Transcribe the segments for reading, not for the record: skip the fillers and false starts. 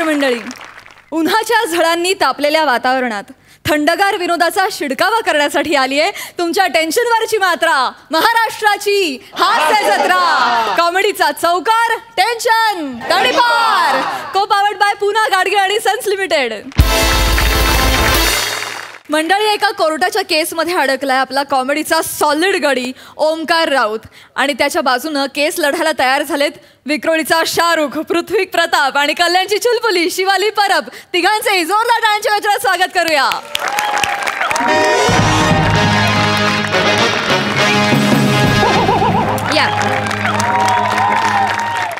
नमस्कार मंडळी. उन्हाच्या झळांनी तापलेल्या वातावरणात थंडगार विनोदाचा शिडकावा करण्यासाठी आली आहे तुमच्या टेन्शनवरची मात्रा, महाराष्ट्राची हास्य जत्रा, कॉमेडीचा चौकार, टेन्शन तडीपार, को पावर्ड बाय पूना गाडगे आणि सन्स लिमिटेड. मंडळी, एका कोर्टाच्या केसमध्ये अडकलाय आपला कॉमेडीचा सॉलिड गडी ओमकार राऊत आणि त्याच्या बाजूनं केस लढायला तयार झालेत विक्रोळीचा शाहरुख, पृथ्वी प्रताप आणि कल्याणची चुलबुली शिवाली परब. तिघांचे जोरदार टाळ्यांच्या गजरात स्वागत करूया.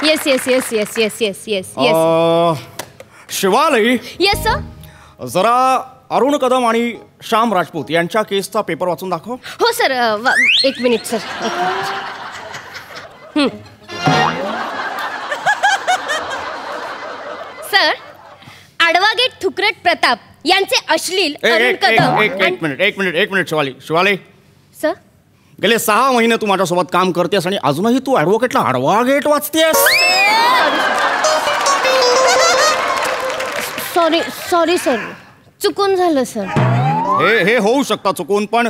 Yes yes yes yes yes yes yes yes Shivali, yes sir. जरा अरुण कदम आणि श्याम राजपूत यांच्या केसचा पेपर वाचून दाखव. हो सर. एक मिनिट सर. सर, आडवागेट थुकरट प्रताप यांचे अश्लील अरुण कदम. एक मिनिट शिवाली सर, गेले 6 महिने तू माझ्यासोबत काम करतेस आणि अजूनही तू ॲडव्होकेटला आडवागेट वाचतेस. सॉरी सर, चुकून झालं सर. हे होऊ शकतं चुकून, पण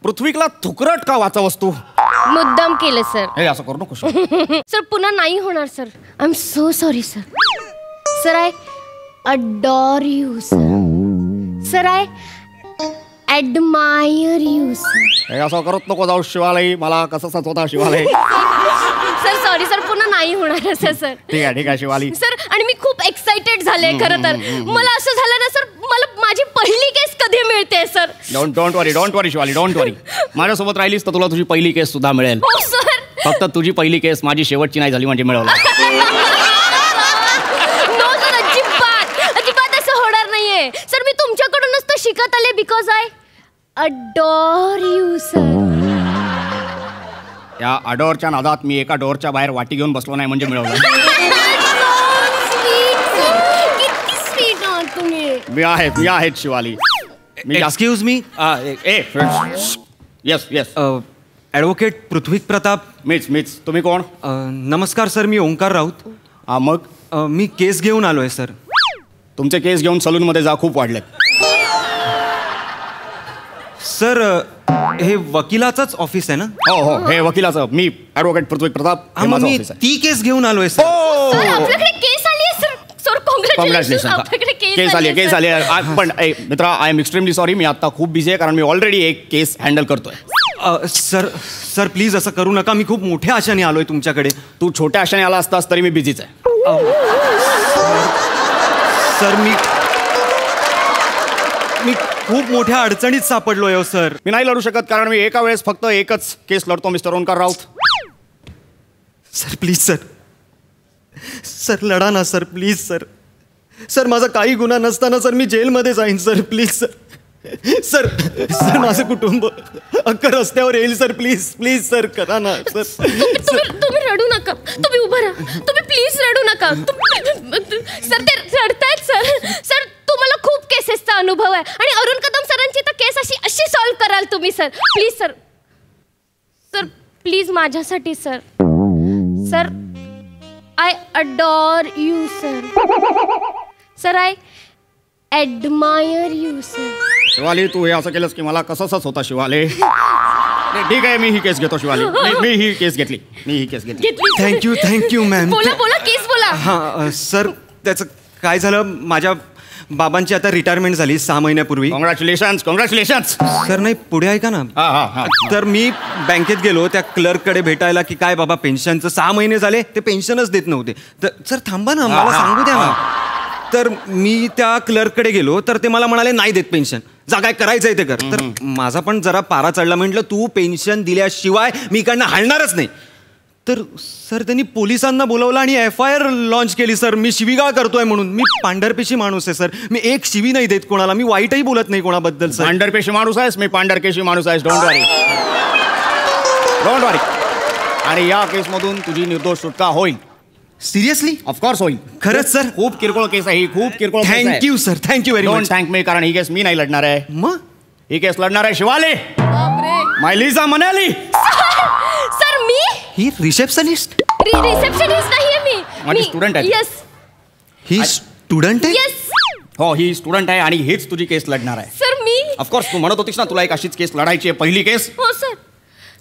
पृथ्वीला थुकरट का वाचावस तू? मुद्दाम केलं सर. हे असं करू नको सर. पुन्हा नाही होणार sir. I am so sorry sir. Sir, I adore you sir. Sir, I admire you sir. हे असं करत नको जाऊ शिवाली, मला कसं होता शिवाली. सर सॉरी सर, पुन्हा नाही होणार असं सर. ठीक आहे शिवाली. सर, आणि मी खूप एक्साइटेड झाले खरं तर. मला असं झालं ना सर, मला माझी पहिली केस कधी मिळते sir. Don't worry Shivali, don't worry. माझ्यासोबत राहिलीस तर तुला तुझी पहिली केस सुद्धा मिळेल. हो सर. फक्त तुझी पहिली केस माझी शेवटची नाही झाली म्हणजे मिळवलं. नो सर, अजिबात असं होणार नाहीये सर. मी तुमच्याकडूनच तर शिकत आले because I adore you sir. या अडोरच्या नादात मी एका डोरच्या बाहेर वाटी घेऊन बसलो नाही म्हणजे मिळवलं. मी आहे Shivali. Excuse me. Yes advocate Prithvi Pratap. मीच. तुम्ही कोण? नमस्कार सर, मी ओंकार राऊत. मग मी केस घेऊन आलोय सर. तुमचे केस घेऊन सलूनमध्ये जा, खूप वाढलेत. सर, हे वकिलाचंच ऑफिस आहे ना? हो, हे वकिलाचं. मी ॲडव्होकेट पृथ्वी प्रताप. हे माझं मी ऑफिस आहे. ती केस घेऊन आलोय सर. सर, आपल्याकडे केस आली आहे सर. Sir, congratulation. आपल्याकडे केस आली. पण मित्रा, आय एम एक्स्ट्रीमली सॉरी. मी आता खूप बिझी आहे कारण मी ऑलरेडी एक केस हँडल करतोय. सर प्लीज असं करू नका. मी खूप मोठ्या आशाने आलोय तुमच्याकडे. तू छोट्या आशाने आला असतास तरी मी बिझीच आहे. सर, मी खूप मोठ्या अडचणीत सापडलोय सर. मी नाही लढू शकत कारण मी एका वेळेस फक्त एकच केस लढतो mister Omkar Raut. Sir please sir लढा ना सर, प्लीज सर. माझा काही गुन्हा नसताना सर मी जेलमध्ये जाईन सर. प्लीज सर माझं कुटुंब अख्खं रस्त्यावर येईल सर. प्लीज सर, करा ना सर. तुम्ही रडू नका. तुम्ही उभं राहा. तुम्ही प्लीज रडू नका. सर, ते रडतायत सर. तुम्हाला खूप केसेसचा अनुभव आहे आणि अरुण कदम सरांची तर केस अशी सॉल्व्ह कराल तुम्ही सर. प्लीज माझ्यासाठी sir. I adore you sir. I admire you sir. Shivali, तू हे असं केलंस की मला कसंच होता शिवाली. ठीक आहे, मी ही केस घेतो शिवाली. मी ही केस घेतली. Thank you ma'am. बोला केस बोला. हां सर, त्याचं काय झालं, माझ्या बाबांची आता रिटायरमेंट झाली 6 महिन्यापूर्वी. कॉंग्रॅच्युलेशन. सर नाही, पुढे ऐका ना. तर मी बँकेत गेलो त्या क्लर्ककडे भेटायला की काय बाबा पेन्शनचं 6 महिने झाले ते पेन्शनच देत नव्हते. तर सर थांबा ना, मला सांगू द्या ना. तर मी त्या क्लर्ककडे गेलो तर ते मला म्हणाले नाही देत पेन्शन, जा काय करायचंय ते कर. तर माझा पण जरा पारा चढला. म्हटलं तू पेन्शन दिल्याशिवाय मी इकडनं हलणारच नाही. तर सर त्यांनी पोलिसांना बोलवलं आणि FIR लॉन्च केली सर. मी शिवीगाळ करतोय म्हणून. मी पांढरपेशी माणूस आहे सर. मी एक शिवी नाही देत कोणाला. मी वाईटही बोलत नाही कोणाबद्दल सर. पांढरपेशी माणूस आहेस, मी पांढरकेशी माणूस आहेस. डोंट वरी. आणि या केसमधून तुझी निर्दोष सुटका होईल. सिरियसली? ऑफकोर्स होईल. खरंच सर? खूप किरकोळ केस आहे ही, खूप किरकोळ. Thank you sir, thank you very much. Don't thank me, कारण ही केस मी नाही लढणार आहे. मग ही केस लढणार आहे शिवाली, माय लिझा मनाली. सर, मी ही रिसेप्शनिस्ट नाहीये. मी माझी स्टुडंट आहे. येस. ही स्टुडंट आहे? येस हो, ही स्टुडंट आहे आणि हीच तुझी केस लढणार आहे. सर मी ऑफकोर्स तू म्हणत होतीस ना तुला एक अशीच केस लढायची आहे. पहिली केस हो सर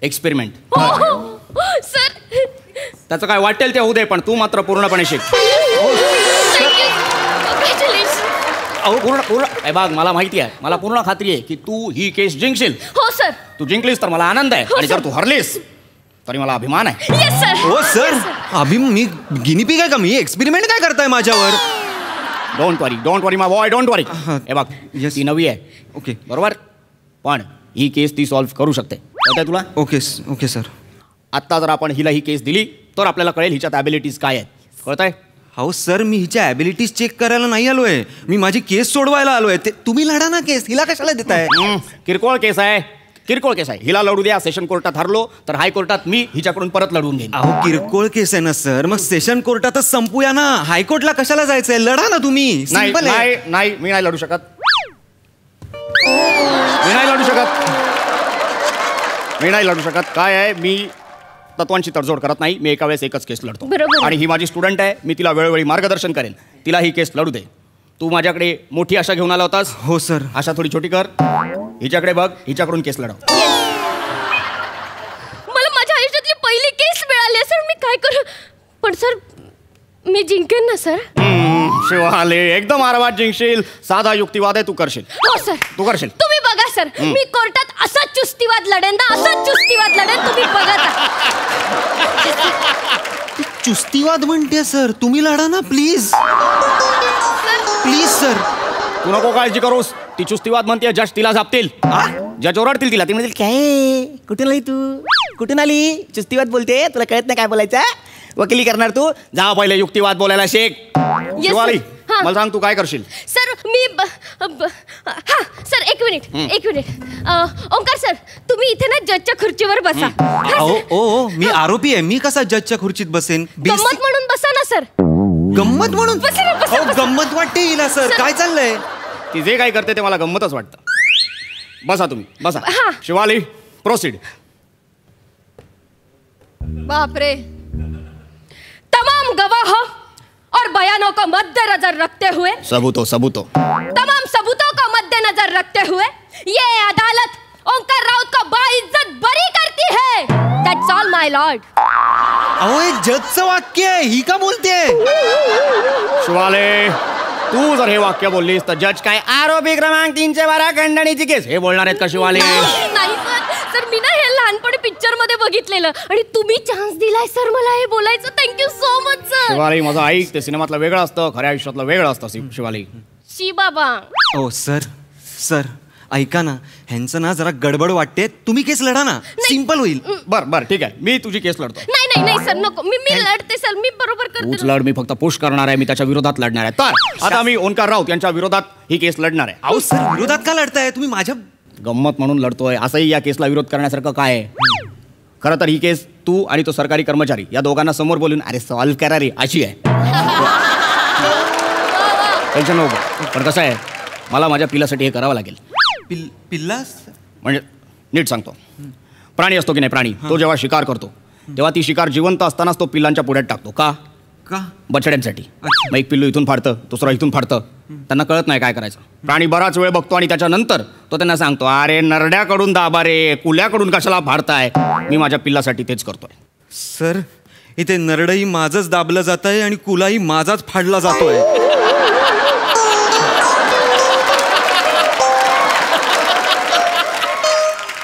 एक्सपेरिमेंट. हो हो सर त्याचं काय वाटेल ते होऊ दे, पण तू मात्र पूर्णपणे शिक. अहो पूर्ण हे बघ, मला माहिती आहे, मला पूर्ण खात्री आहे की तू ही केस जिंकशील. हो सर तू जिंकलीस तर मला आनंद आहे, आणि जर तू हरलीस तरी मला अभिमान आहे. येस सर हो सर. मी गिनीपिग आहे का? मी एक्सपेरिमेंट काय करताय माझ्यावर? Don't worry my boy, don't worry. हा. हे बघ, Yes. ती नवी आहे, ओके बरोबर, पण ही केस ती सॉल्व्ह करू शकते. कळतंय तुला? Okay sir. आत्ता जर आपण हिला ही केस दिली तर आपल्याला कळेल हिच्यात ॲबिलिटीज काय आहेत. कळतंय? हो सर, मी हिच्या ॲबिलिटीज चेक करायला नाही आलोय, मी माझी केस सोडवायला आलोय. ते तुम्ही लढा ना केस, हिला कशाला देताय? किरकोळ केस आहे, किरकोळ केस आहे. हिला लढू द्या. सेशन कोर्टात हरलो तर हायकोर्टात मी हिच्याकडून परत लढवून घेईन. अहो किरकोळ केस आहे ना सर, मग सेशन कोर्टातच संपूया ना. हायकोर्टला कशाला जायचंय? लढा ना तुम्ही. नाही Simple आहे. नाही, मी नाही लढू शकत. मी नाही लढू शकत. काय आहे, मी तत्वांची तडजोड करत नाही. मी एका वेळेस एकच केस लढतो. बरोबर. आणि ही माझी स्टुडंट आहे, मी तिला वेळोवेळी मार्गदर्शन करेन. तिला ही केस लढू दे. तू माझ्याकडे मोठी आशा घेऊन आला होतास. हो सर. आशा थोडी छोटी कर. हिच्याकडे बघ, हिच्याकडून केस लढव. मला माझ्या आयुष्यातली पहिली केस मिळाली सर. मी काय करू? पण सर मी जिंकेन ना सर? शिवाले, एकदम आरामात जिंकशील. साधा युक्तिवाद आहे, तू करशील. हो सर तू करशील. तुम्ही बघा सर, मी कोर्टात असाच चुस्तीवाद लढेन ना, असाच चुस्तीवाद लढेन. तुम्ही बघा. चुस्तीवाद म्हणते सर, तुम्ही लढा ना प्लीज. Please sir. तू नको काळजी करूस. ती चुस्तीवाद म्हणते, जज तिला झापतील. जज ओरडतील तिला. ती म्हणतील, काय कुठून आली तू? कुठून आली? चुस्तीवाद बोलते, तुला कळत नाही काय बोलायचं? वकिली करणार तू? जा पहिले युक्तिवाद बोलायला शिक. शिवाली, हां. मला सांग तू काय करशील? सर मी हा सर एक मिनिट. ओंकार सर, तुम्ही इथे ना जजच्या खुर्चीवर बसा. हा, अहो सर. ओ मी आरोपी आहे, मी कसा जजच्या खुर्चीत बसेन? गंमत म्हणून बसा ना सर. गंमत म्हणून? बसा ना, बसा, अहो, बसा. गंमत वाटते हिला सर. काय चाललंय? ती जे काय करते ते मला गंमतच वाटतं. बसा तुम्ही, बसा. हां. शिवाली, प्रोसीड. बापरे. तमाम गवाहों और बयानों को मद्देनजर रखते हुए सबूतो तमाम सबूतों को मद्देनजर रखते हुए ये अदालत ओंकार राउत को बाइज्जत बरी करती है. That's all my Lord. अहो हे जजचं वाक्य आहे, ही का बोलते? शिवाले, तू जर हे वाक्य बोललीस तर जज काय आरोपी क्रमांक 312 खंडणीची केस हे बोलणार आहेत का शिवाले? नाही सर, मी ना हे लहानपणी पिक्चर मध्ये बघितलेलं आणि तुम्ही चान्स दिलाय सर मला हे बोलायचं. Thank you so much sir. Shivali, माझं ऐक, ते सिनेमातलं वेगळं असतं, खऱ्या आयुष्यातलं वेगळं असतं. शिवाली, शी बाबा. हो सर ऐका ना, ह्यांचं ना जरा गडबड वाटते. तुम्ही केस लढा ना, सिंपल होईल. बर ठीक आहे, मी तुझी केस लढतो. नाही सर नको. मी लढते सर, मी बरोबर तूच करते. लढ, मी फक्त पुश करणार आहे, मी त्याच्या विरोधात लढणार आहे. तर आता मी ओंकार राऊत यांच्या विरोधात ही केस लढणार आहे. अहो सर, विरोधात का लढताय तुम्ही? माझ्या गंमत म्हणून लढतोय, असंही या केसला विरोध करण्यासारखं काय आहे? खरं तर ही केस तू आणि तो सरकारी कर्मचारी या दोघांना समोर बोलून अरे सॉल्व्ह करा रे अशी आहे. टेन्शन नको. पण कसं आहे, मला माझ्या पिलासाठी हे करावं लागेल. पिल्ला? म्हणजे नीट सांगतो, प्राणी असतो की नाही, प्राणी तो जेव्हा शिकार करतो तेव्हा ती शिकार जिवंत असतानाच तो पिल्लांच्या पुढ्यात टाकतो. का? बछड्यांसाठी. मग एक पिल्लू इथून फाडतं, दुसरं इथून फाडतं, त्यांना कळत नाही काय करायचं. प्राणी बराच वेळ बघतो आणि त्याच्यानंतर तो त्यांना सांगतो, अरे नरड्याकडून दाबा रे, कुल्याकडून कशाला फाडताय? मी माझ्या पिल्लासाठी तेच करतोय. सर, इथे नरडही माझंच दाबलं जात आहे आणि कुलाही माझाच फाडला जातोय.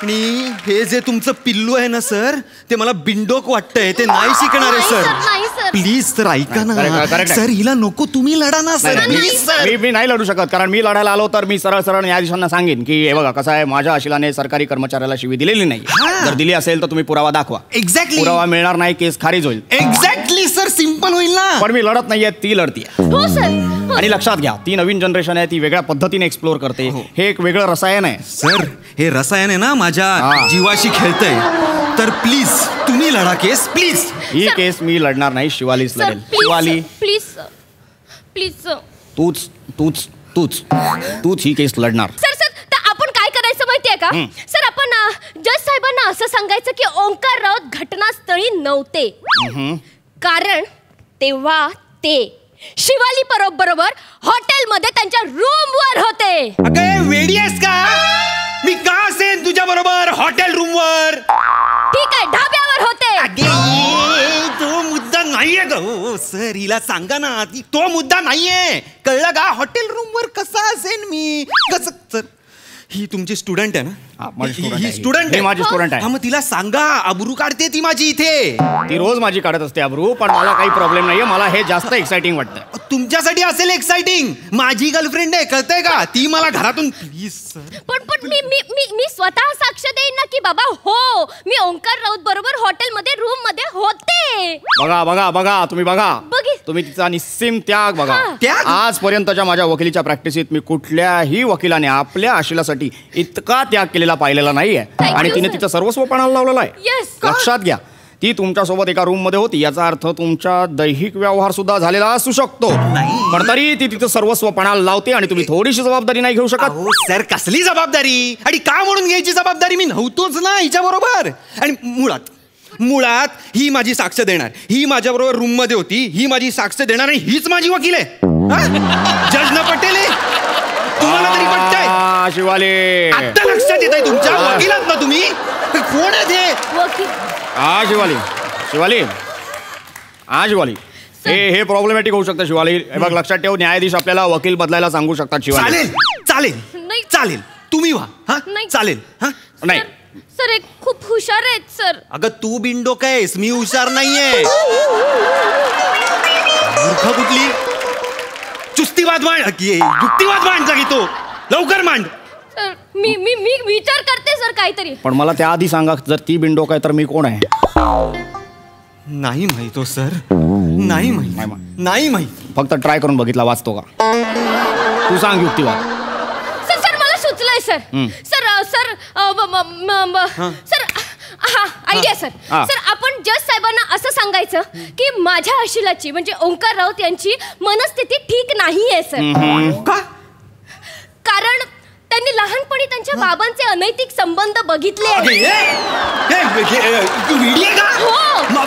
आणि हे जे तुमचं पिल्लू आहे ना सर, ते मला बिंडोक वाटतंय, ते नाही शिकणार आहे सर. नाही सर. प्लीज सर ऐका ना correct. सर, हिला नको, तुम्ही लढा ना सर. मी नाही लढू शकत, कारण मी लढायला आलो तर मी सरळ न्यायाधीशांना सांगेन की हे बघा कसं आहे, माझ्या आशिलाने सरकारी कर्मचाऱ्याला शिवी दिलेली नाही. जर दिली असेल तर तुम्ही पुरावा दाखवा. एक्झॅक्टली. पुरावा मिळणार नाही, केस खारिज होईल. एक्झॅक्टली सर, सिंपल होईल ना. पण मी लढत नाहीये, ती लढतीये. हो सर. आणि लक्षात घ्या, ती नवीन जनरेशन आहे, ती वेगळ्या पद्धतीने एक्सप्लोर करते. हे एक वेगळं रसायन आहे. सर, हे रसायन आहे ना, माझ्या जीवाशी खेळतंय. तर प्लीज तुम्ही लढा केस, प्लीज. ही केस मी लढणार नाही, शिवालीच सर लढेल. शिवाली, प्लीज तूच ही केस लढणार. सर तर आपण काय करायचं माहितीये का सर? आपण जज साहेबांना असं सांगायचं की ओंकार राऊत घटनास्थळी नव्हते, कारण तेव्हा ते शिवाली बरोबर हॉटेलमध्ये त्यांच्या रूमवर होते. अगं वेडी आहेस का? मी का असेन तुझ्या बरोबर हॉटेल रूमवर? ठीक आहे, ढाब्यावर होते. तो मुद्दा नाहीये ग सर, हिला सांगा ना, तो मुद्दा नाहीये, कळलं का? हॉटेल रूमवर कसा असेन मी? कसं सर? ही तुमची स्टुडंट आहे ना? ही स्टुडंट आहे, माझी स्टुडंट आहे. मग तिला सांगा, अब्रू काढते ती माझी इथे. ती रोज माझी काढत असते अब्रू, पण मला काही प्रॉब्लेम नाहीये. मला हे जास्त एक्साइटिंग वाटतं. तुमच्यासाठी असेल एक्साइटिंग, माझी गर्लफ्रेंड आहे, कळतंय का? ती मला घरातून प्लीज सर. पण मी स्वतः साक्ष देईन ना की बाबा हो, मी ओंकार राऊत बरोबर हॉटेलमध्ये रूम मध्ये होते. बघा बघा बघा, तुम्ही बघा, बघी. तुम्ही तिचा निस्सीम त्याग बघा. हा. त्याग? आजपर्यंतच्या माझ्या वकिलीच्या प्रॅक्टिसीत मी कुठल्याही वकिलाने आपल्या आशिलासाठी इतका त्याग केलेला पाहिलेला नाहीये. Thank आणि you, तिने sir. तिचं सर्वस्व पणाला लावलेलं आहे. Yes. लक्षात घ्या, ती तुमच्यासोबत एका रूम मध्ये होती, याचा अर्थ तुमच्या दैहिक व्यवहार सुद्धा झालेला असू शकतो. पण तरी ती तिचं सर्वस्व पणाला लावते आणि तुम्ही थोडीशी जबाबदारी नाही घेऊ शकत. अहो सर, कसली जबाबदारी? आणि का म्हणून घ्यायची जबाबदारी? मी नव्हतोच ना हिच्या बरोबर. आणि मुळात ही माझी साक्ष देणार, ही माझ्या बरोबर रूम मध्ये होती, ही माझी साक्ष देणार आणि हीच माझी वकील आहे. जज न पटेल तुम्हाला तरी पटतंय? शिवाली, आता लक्षात येत आहे तुमच्या? वकिलात ना तुम्ही? कोण आहे ते वकील. शिवाली, शिवाली, शिवाली, हे प्रॉब्लेमॅटिक होऊ शकतं शिवाली. हे बघ, लक्षात ठेव, न्यायाधीश आपल्याला वकील बदलायला सांगू शकतात. शिवाली, चालेल चालेल नाही. चालेल, तुम्ही व्हा. हा नाही. चालेल. हा नाही. सर एक खूप हुशार आहेत सर. अगं तू बिंडो कायस, मी हुशार नाहीये. मूर्ख कुठली? चुस्तीवाद मांड, युक्तिवाद मांड जागी तो, लवकर मांड. सर मी विचार करते सर काहीतरी. पण मला त्याआधी सांगा, जर ती बिंडो काय तर मी कोण आहे? नाही माहित हो सर, नाही माहित, नाही माहित. फक्त ट्राय करून बघितला, वाचतो का? तू सांग युक्तिवाद. सर मला सुचलंय सर. सर हा आयडिया सर. सर आपण जज साहेबांना असं सांगायचं की माझ्या अशिलाची म्हणजे ओंकार राऊत यांची मनस्थिती ठीक नाहीये सर. का? कारण त्यांनी लहानपणी त्यांच्या बाबांचे अनैतिक संबंध बघितले. हो,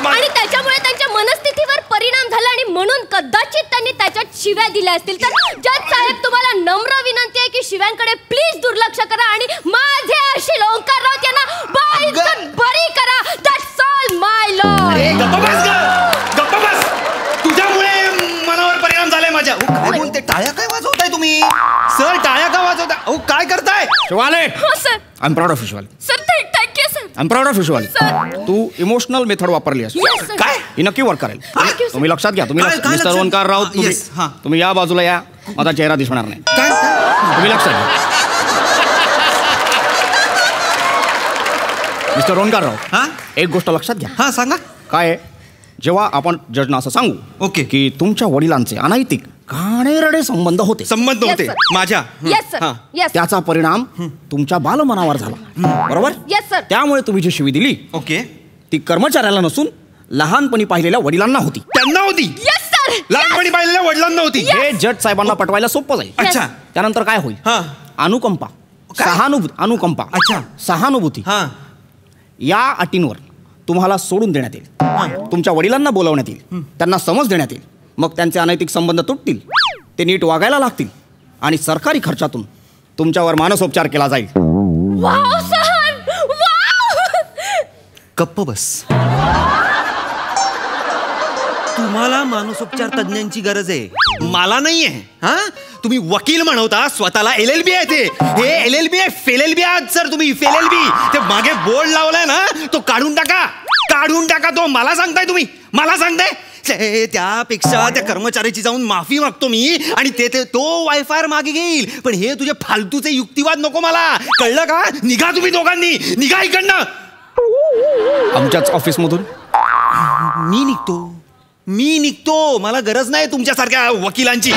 आणि त्याच्यामुळे त्यांच्या मनस्थितीवर परिणाम झाला आणि म्हणून कदाचित त्यांनी त्याच्यात शिव्या दिल्या असतील. तर जज साहेब तुम्हाला नम्र विनंती आहे की शिव्यांकडे प्लीज दुर्लक्ष करा आणि माझे अशील ओंकार राऊत यांना बाईजन बरी करा. That's all my Lord. गप्प बस. तुझ्यामुळे मनावर परिणाम झालाय माझ्या. काय बोलते? टाळ्या काय वाजवताय तुम्ही? सर टाळ्या का वाजवताय? अहो काय करताय? शिवाले, हो sir. I am proud of you Shivali. Sir thank you sir. I am proud of you Shivali. तू इमोशनल मेथड वापरली आहेस. Yes, sir. काय? ही नक्की वर्क करेल. Thank you, sir. तुम्ही लक्षात घ्या, तुम्ही काय मिस्टर लक्षात? ओंकार राऊत, तुम्ही Yes, हां. तुम्ही या बाजूला या, माझा चेहरा दिसणार नाही. काय? तुम्ही लक्षात घ्या. मिस्टर ओंकार राऊत, हा एक गोष्ट लक्षात घ्या. हा सांगा. काय आहे, जेव्हा आपण जजना असं सांगू ओके. की तुमच्या वडिलांचे अनैतिक घाणेरडे संबंध होते, संबंध Yes, होते sir. माझ्या. Yes sir. हां. येस. त्याचा परिणाम तुमच्या बालमनावर झाला, बरोबर? Yes sir. त्यामुळे तुम्ही जी शिवी दिली ओके. ती कर्मचाऱ्याला नसून लहानपणी पाहिलेल्या वडिलांना होती. त्यांना होती. Yes sir. लहानपणी पाहिलेल्या वडिलांना होती. हे जज साहेबांना पटवायला सोपं जाईल. अच्छा. त्यानंतर काय होईल? हा. अनुकंपा, काय? अनुकंपा, अच्छा. सहानुभूती हा. या अटींवर तुम्हाला सोडून देण्यात येईल. तुमच्या वडिलांना बोलावण्यात येईल, त्यांना समज देण्यात येईल. मग त्यांचे अनैतिक संबंध तुटतील, ते नीट वागायला लागतील आणि सरकारी खर्चातून तुमच्यावर मानसोपचार केला जाईल. Wow sir, wow. गप्प बस. तुम्हाला मानसोपचार तज्ञांची गरज आहे, मला नाहीये. हा तुम्ही वकील म्हणवता स्वतःला, LLB आहे ते. हे LLB आहे, फेल आहात सर तुम्ही, फेल. ते मागे बोर्ड लावलाय ना, तो काढून टाका, काढून टाका तो. मला सांगताय तुम्ही, मला सांगताय? त्यापेक्षा त्या कर्मचाऱ्याची जाऊन माफी मागतो मी आणि तो वायफायर मागे घेईल. पण हे तुझे फालतूचे युक्तिवाद नको मला, कळलं का? निघा तुम्ही दोघांनी, निघा इकडनं. आमच्याच ऑफिसमधून मी निघतो, मला गरज नाही तुमच्यासारख्या वकिलांची.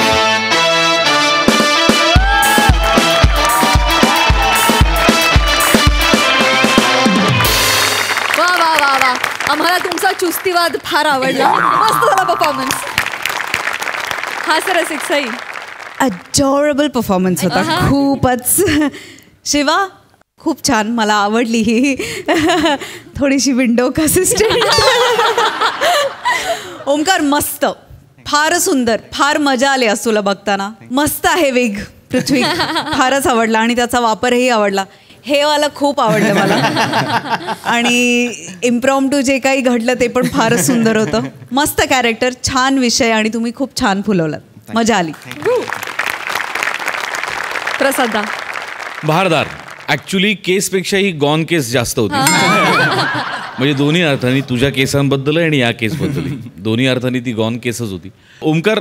वा वा वा वा, आम्हाला तुमचा चुस्तीवाद फार आवडला. मस्त झाला परफॉर्मन्स. हा सर रसिकसाई, अडोरेबल परफॉर्मन्स होता. खूपच. शिवा खूप छान, मला आवडली ही थोडीशी विंडो असिस्टंट. ओंकार मस्त, फार सुंदर, फार मजा आली आज तुला बघताना. मस्त आहे वेग पृथ्वी, फारच आवडला आणि त्याचा वापरही आवडला. हे वाला खूप आवडलं मला. आणि इम्प्रॉम्प्टू जे काही घडलं ते पण फारच सुंदर होतं. मस्त कॅरेक्टर, छान विषय आणि तुम्ही खूप छान फुलवलात. मजा आली. प्रसाद बहारदार. ॲक्च्युली केसपेक्षा ही गॉन केस जास्त होती. म्हणजे दोन्ही अर्थाने, तुझ्या केसांबद्दल आणि या केसबद्दल दोन्ही अर्थाने ती गॉन केसच होती. ओमकार,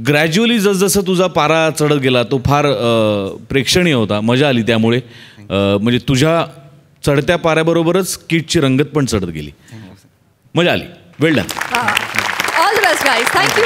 ग्रॅज्युअली जसजसं तुझा पारा चढत गेला तो फार प्रेक्षणीय होता. मजा आली त्यामुळे. म्हणजे तुझ्या चढत्या पाऱ्याबरोबरच किटची रंगत पण चढत गेली. मजा आली. Well done. All the best guys. Thank you.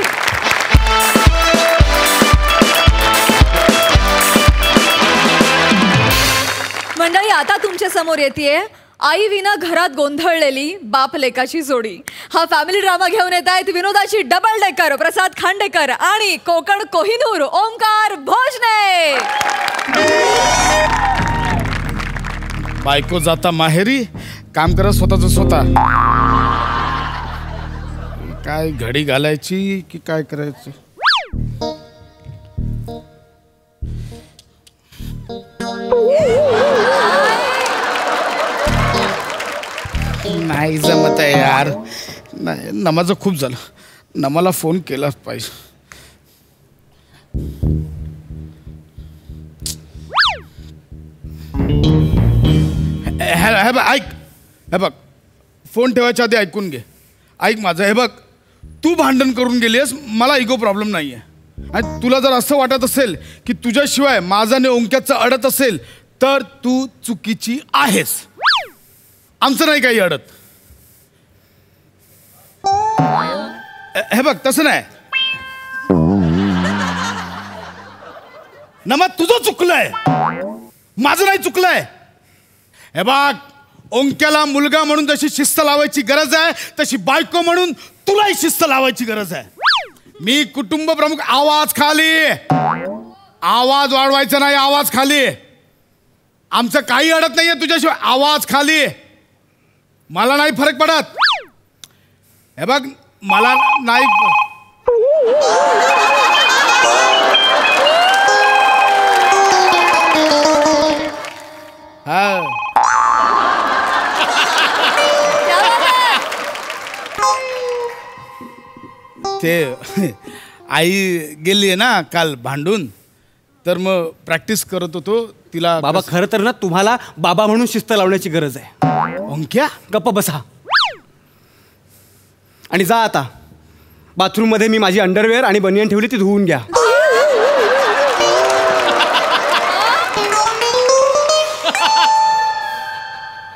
मंडळी, आता तुमच्या समोर येते आई विना घरात गोंधळलेली बाप लेकाची जोडी. हा फॅमिली ड्रामा घेऊन येत आहेत विनोदाची डबल डेकर प्रसाद खांडेकर आणि कोकण कोहिनूर ओमकार भोजने. बायको जाता माहेरी, काम करत स्वतःच स्वतः. काय घडी घालायची की काय करायचं. नाही जमत आहे यार. नाही, नमाचं खूप झालं. नमाला फोन केलाच पाहिजे. हे बघ, ऐक. हे बघ, फोन ठेवायच्या आधी ऐकून घे. ऐक माझं. हे बघ, तू भांडण करून गेलीस, मला इगो प्रॉब्लेम नाही आहे. आणि तुला जर असं वाटत असेल की तुझ्याशिवाय माझा आणि ओंक्याचं अडत असेल तर तू चुकीची आहेस. आमचं नाही काही अडत. हे बघ, तसं नाही. नमा, तुझं चुकलंय, माझं नाही चुकलंय. हे बघ, ओंक्याला मुलगा म्हणून जशी शिस्त लावायची गरज आहे तशी बायको म्हणून तुलाही शिस्त लावायची गरज आहे. मी कुटुंब प्रमुख. आवाज खाली. आवाज वाढवायचा नाही. आवाज खाली. आमचं काही अडत नाहीये तुझ्याशिवाय. आवाज खाली. मला नाही फरक पडत. हे बघ, मला नाही. हा, ते आई गेली आहे ना काल भांडून, तर मग प्रॅक्टिस करत होतो तिला. बाबा, खरं तर ना तुम्हाला बाबा म्हणून शिस्त लावण्याची गरज आहे. ओंक्या, गप्प बसा आणि जा आता बाथरूममध्ये. मी माझी अंडरवेअर आणि बनियन ठेवली, ती धुवून घ्या.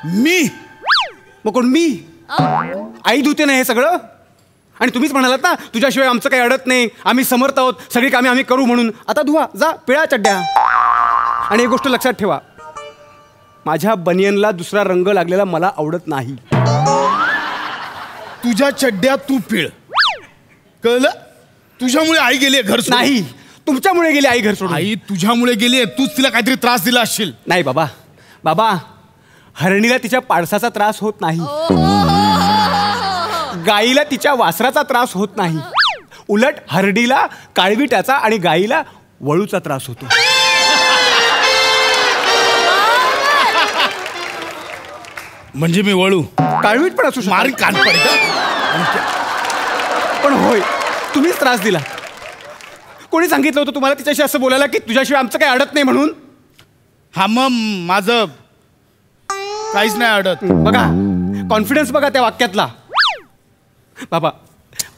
मी मग कोण? मी. आई धुते ना हे सगळं. आणि तुम्हीच म्हणालात ना तुझ्याशिवाय आमचं काही अडत नाही, आम्ही समर्थ आहोत, सगळी कामे आम्ही करू म्हणून. आता धुवा, जा, पिळा चड्ड्या. आणि एक गोष्ट लक्षात ठेवा, माझ्या बनियनला दुसरा रंग लागलेला मला आवडत नाही. तुझ्या चड्ड्या तू पिळ, कळलं? तुझ्यामुळे आई गेली घर सोडून. नाही, तुमच्यामुळे गेली आई घर सोडून. आई तुझ्यामुळे गेली. तूच तिला काहीतरी त्रास दिला असशील. नाही बाबा, बाबा, हरणीला तिच्या पाडसाचा त्रास होत नाही, गाईला तिच्या वासराचा त्रास होत नाही. उलट हरडीला काळविटाचा आणि गाईला वळूचा त्रास होतो. म्हणजे मी वळू? काळवीट पण असू मारी शकतो. कान पडतं. पण होय, तुम्हीच त्रास दिला. कोणी सांगितलं होतं तुम्हाला तिच्याशी असं बोलायला की तुझ्याशिवाय आमचं काही अडत नाही म्हणून? हा, मग माझं काहीच नाही अडत. बघा, कॉन्फिडन्स बघा त्या वाक्यातला. बाबा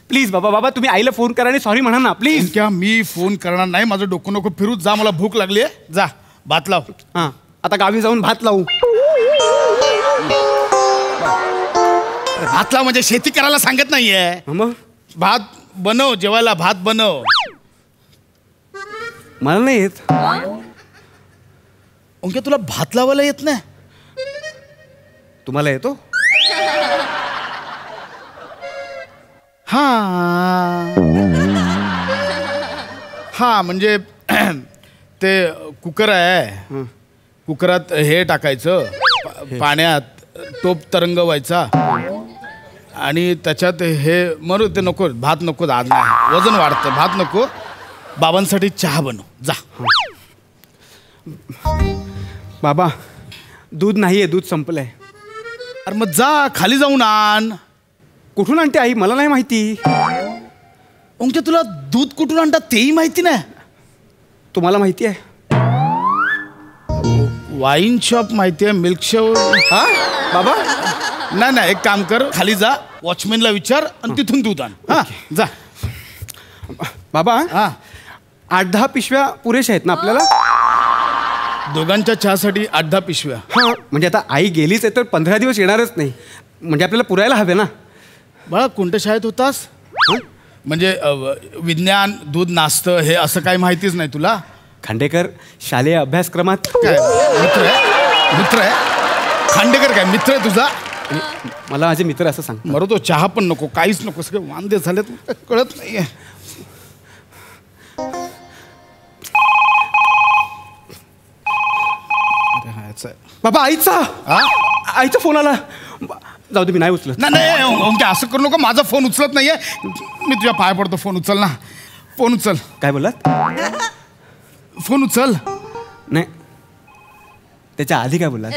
प्लीज, बाबा, बाबा, तुम्ही आईला फोन करा आणि सॉरी म्हणा ना प्लीज. क्या मी फोन करणार नाही. माझं डोकं नको फिरू. जा, मला भूक लागली आहे. जा, भात लाव. हां, आता गावी जाऊन भात लावू. भात लाव म्हणजे शेती करायला सांगत नाहीये. मग भात बनव, जेवायला भात बनव. मला नाही येत. ओंक्या, तुला भात लावायला येत नाही? तुम्हाला येतो? हा हा, म्हणजे ते कुकर आहे. कुकरात हे टाकायचं, पाण्यात टोप तरंगवायचा, आणि त्याच्यात हे मरू ते नको, भात नको, आज नाही, वजन वाढतं, भात नको. बाबांसाठी चहा बनव जा. बाबा दूध नाहीये, दूध संपलंय. अरे मग जा खाली जाऊन आण. कुठून आणते आई? मला नाही माहिती. ओंक्या तुला दूध कुठून आणतात तेही माहिती नाही? तुम्हाला माहिती आहे? वाईन शॉप माहिती आहे, मिल्क शॉप. हा बाबा नाही एक काम कर, खाली जा, वॉचमॅनला विचार आणि तिथून दूध आण. हा जा. बाबा हा 8-10 पिशव्या पुरेशा आहेत ना आपल्याला? दोघांच्या चहासाठी 8-10 पिशव्या. हा म्हणजे आता आई गेलीच आहे तर 15 दिवस येणारच नाही, म्हणजे आपल्याला पुरायला हवे ना. बाळा कोणत्या शाळेत होतास? म्हणजे विज्ञान दूध नाश्तं हे असं काही माहितीच नाही तुला? खांडेकर शालेय अभ्यासक्रमात. काय मित्र आहे खांडेकर? काय मित्र आहे तुझा? मला माझे मित्र असं सांग. मरो तो चहा पण नको, काहीच नको, सगळे वांदे झाले, कळत नाहीये. बाबा आईचा आईचा फोन आला. जाऊ दे मी नाही उचलत. नाही असं करू नको, माझा फोन उचलत नाहीये. मी तुझ्या पाय पडतो, फोन उचल ना. फोन उचल. काय बोललात? फोन उचल. नाही त्याच्या आधी काय बोललात?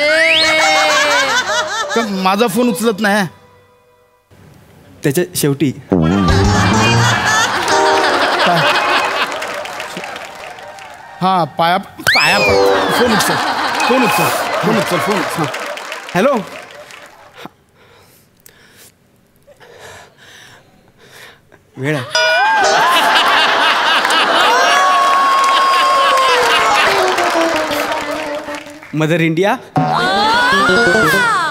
माझा फोन उचलत नाही. त्याच्या शेवटी हा पाया फोन उचल, फोन उचल, फोन उचल, फोन उचल. हॅलो वेळ आहे. मदर इंडिया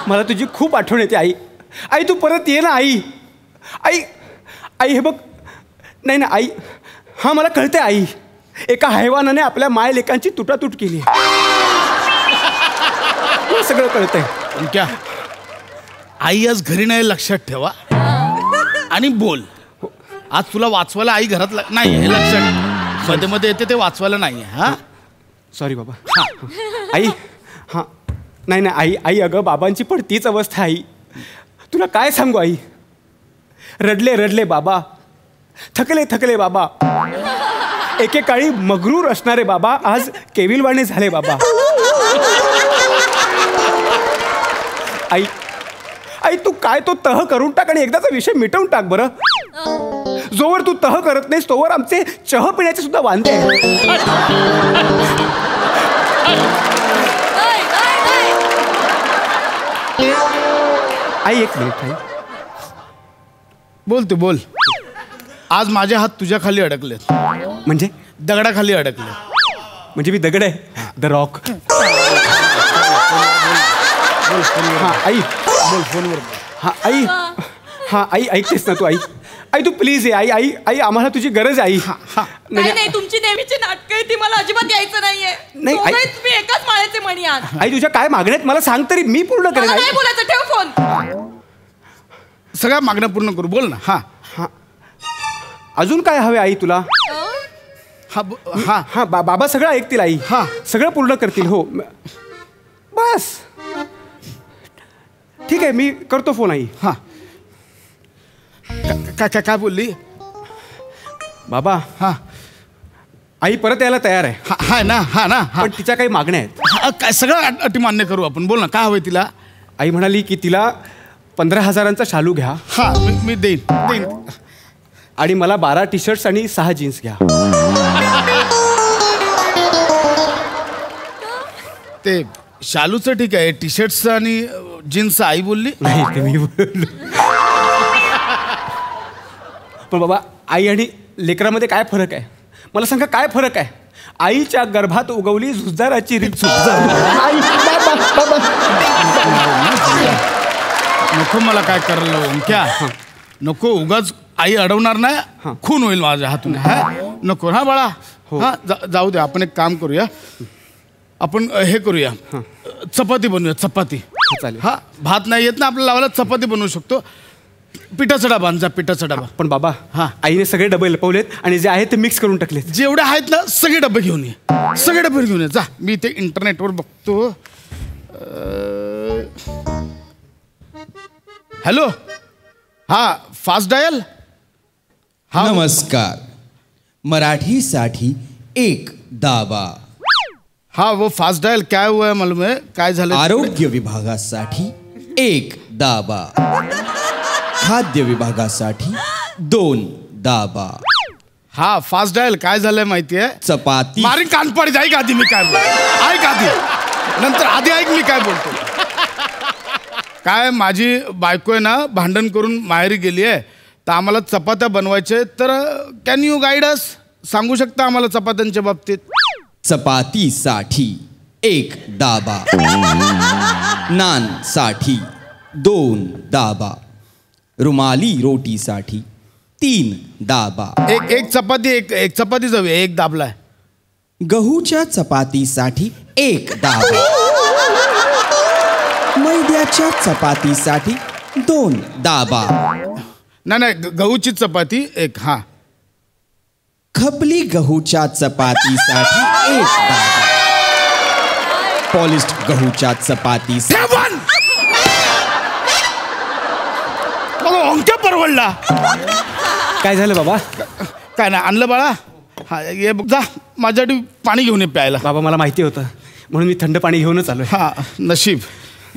मला तुझी खूप आठवण येते आई. आई तू परत ये ना आई. आई आई हे बघ. नाही ना आई. हां मला कळतंय आई. एका हैवानाने आपल्या मायलेकांची तुटातूट केली. सगळं कळतंय. क्या आई आज घरी नाही, लक्षात ठेवा. आणि बोल, आज तुला वाचवायला आई घरात नाही हे लक्षात. मध्ये मध्ये येते ते वाचवायला नाही. हा सॉरी बाबा. आई हां नाही आई आई अगं बाबांची पण तीच अवस्था आई. तुला काय सांगू आई. रडले रडले बाबा, थकले थकले बाबा. एकेकाळी मगरूर असणारे बाबा आज केविलवाणे झाले बाबा. आई आई तू काय तो तह करून टाक आणि एकदाचा विषय मिटवून टाक बरं. जोवर तू तह करत नाहीस तोवर आमचे चह पिण्याचे सुद्धा वांदे आहेत. आई एक मिनिट. आई बोल तू बोल. आज माझे हात तुझ्या खाली अडकलेत. म्हणजे दगडाखाली अडकले. म्हणजे मी दगड आहे. The rock. हां आई बोल फोनवर. हां आई. हां आई ऐकतेस ना तू आई. आई तू प्लीज ये आई. आई आई आम्हाला तुझी गरज आहे आई. नाही तुमची नेहमीची नाटकं आहे ती, मला अजिबात यायचं नाहीये. नाही, आई- तुम्ही एकाच माळ्याचे मणी आहात. आई तुझ्या काय मागण्या आहेत मला सांग तरी मी पूर्ण करेन. मला आई. नाही बोलायचं, ठेव फोन. सगळ्या मागण्या पूर्ण करू. बोल ना. हा हां अजून काय हवे आई तुला? हा हा हां बाबा सगळं ऐकतील आई. हां. सगळं पूर्ण करतील. हो बस ठीक आहे मी करतो फोन आई. हा काय काय काय बोलली? बाबा हा आई परत यायला तयार आहे. हा ना. हा ना. पण तिच्या काही मागण्या आहेत. काय सगळं अटी मान्य करू आपण. बोल ना काय हवंय तिला? आई म्हणाली की तिला 15,000चा शालू घ्या. हा मी देईन. आणि मला 12 टी शर्ट्स आणि 6 जीन्स घ्या. ते शालूचं ठीक आहे, टी शर्टचं आणि जीन्सचं आई बोलली. नाही ते मी बोललो. पण बाबा आई आणि लेकरामध्ये काय फरक आहे मला सांगा. काय फरक आहे? आईच्या गर्भात उगवली झुजाराची रीत. आई बाबा नको मला काय करायला क्या नको. उगाच आई अडवणार नाही, खून होईल माझ्या हातून. हा नको. हा बाळा. हा जाऊ दे. आपण एक काम करूया. आपण हे करूया, चपाती बनवूया. चपाती चालेल. हा भात नाही येत ना आपल्याला लावायला, चपाती बनवू शकतो. पिठाचा डबा आण जा. पिठाचा डबा. पण बाबा हा. आईने सगळे डबे लपवलेत आणि जे आहेत ते मिक्स करून टाकलेत. जेवढे आहेत ना सगळे डबे घेऊन ये. सगळे डबे घेऊन ये जा. मी ते इंटरनेटवर बघतो. हॅलो हा फास्ट डायल. हा नमस्कार. मराठीसाठी 1 दाबा. हाँ वो फास्ट डायल क्या हुआ है मालूम है काय झालं. आरोग्य विभागासाठी 1 दाबा. खाद्य विभागासाठी 2 दाबा. हा फास्ट डायल काय झालंय माहितीये. चपाती. मारी कानपड जाईक आधी मी काय बोलतो. ऐक आधी नंतर आधी ऐक मी काय बोलतो. काय माझी बायको आहे ना भांडण करून माहेरी गेली आहे तर आम्हाला चपात्या बनवायचे तर कॅन यू गाईड अस. सांगू शकता आम्हाला चपात्यांच्या बाबतीत. चपातीसाठी 1 दाबा. नान साठी 2 दाबा. रुमाली रोटीसाठी 3 दाबा. एक चपाती एक चपाती जाऊ एक दाबलाय. गहूच्या चपातीसाठी 1 दाबा. मैद्याच्या चपातीसाठी 2 दाबा. नाही गहूची चपाती एक. हा खपली गहूच्या चपातीसाठी 1 दाबा. पॉलिश्ड गहूच्या चपातीसाठी अंक्या परवडला. काय झालं बाबा. काय नाही आणलं बाळा. हा ये जा माझ्यासाठी पाणी घेऊन ये प्यायला. बाबा मला माहिती होतं म्हणून मी थंड पाणी घेऊनच आलोय. हा नशीब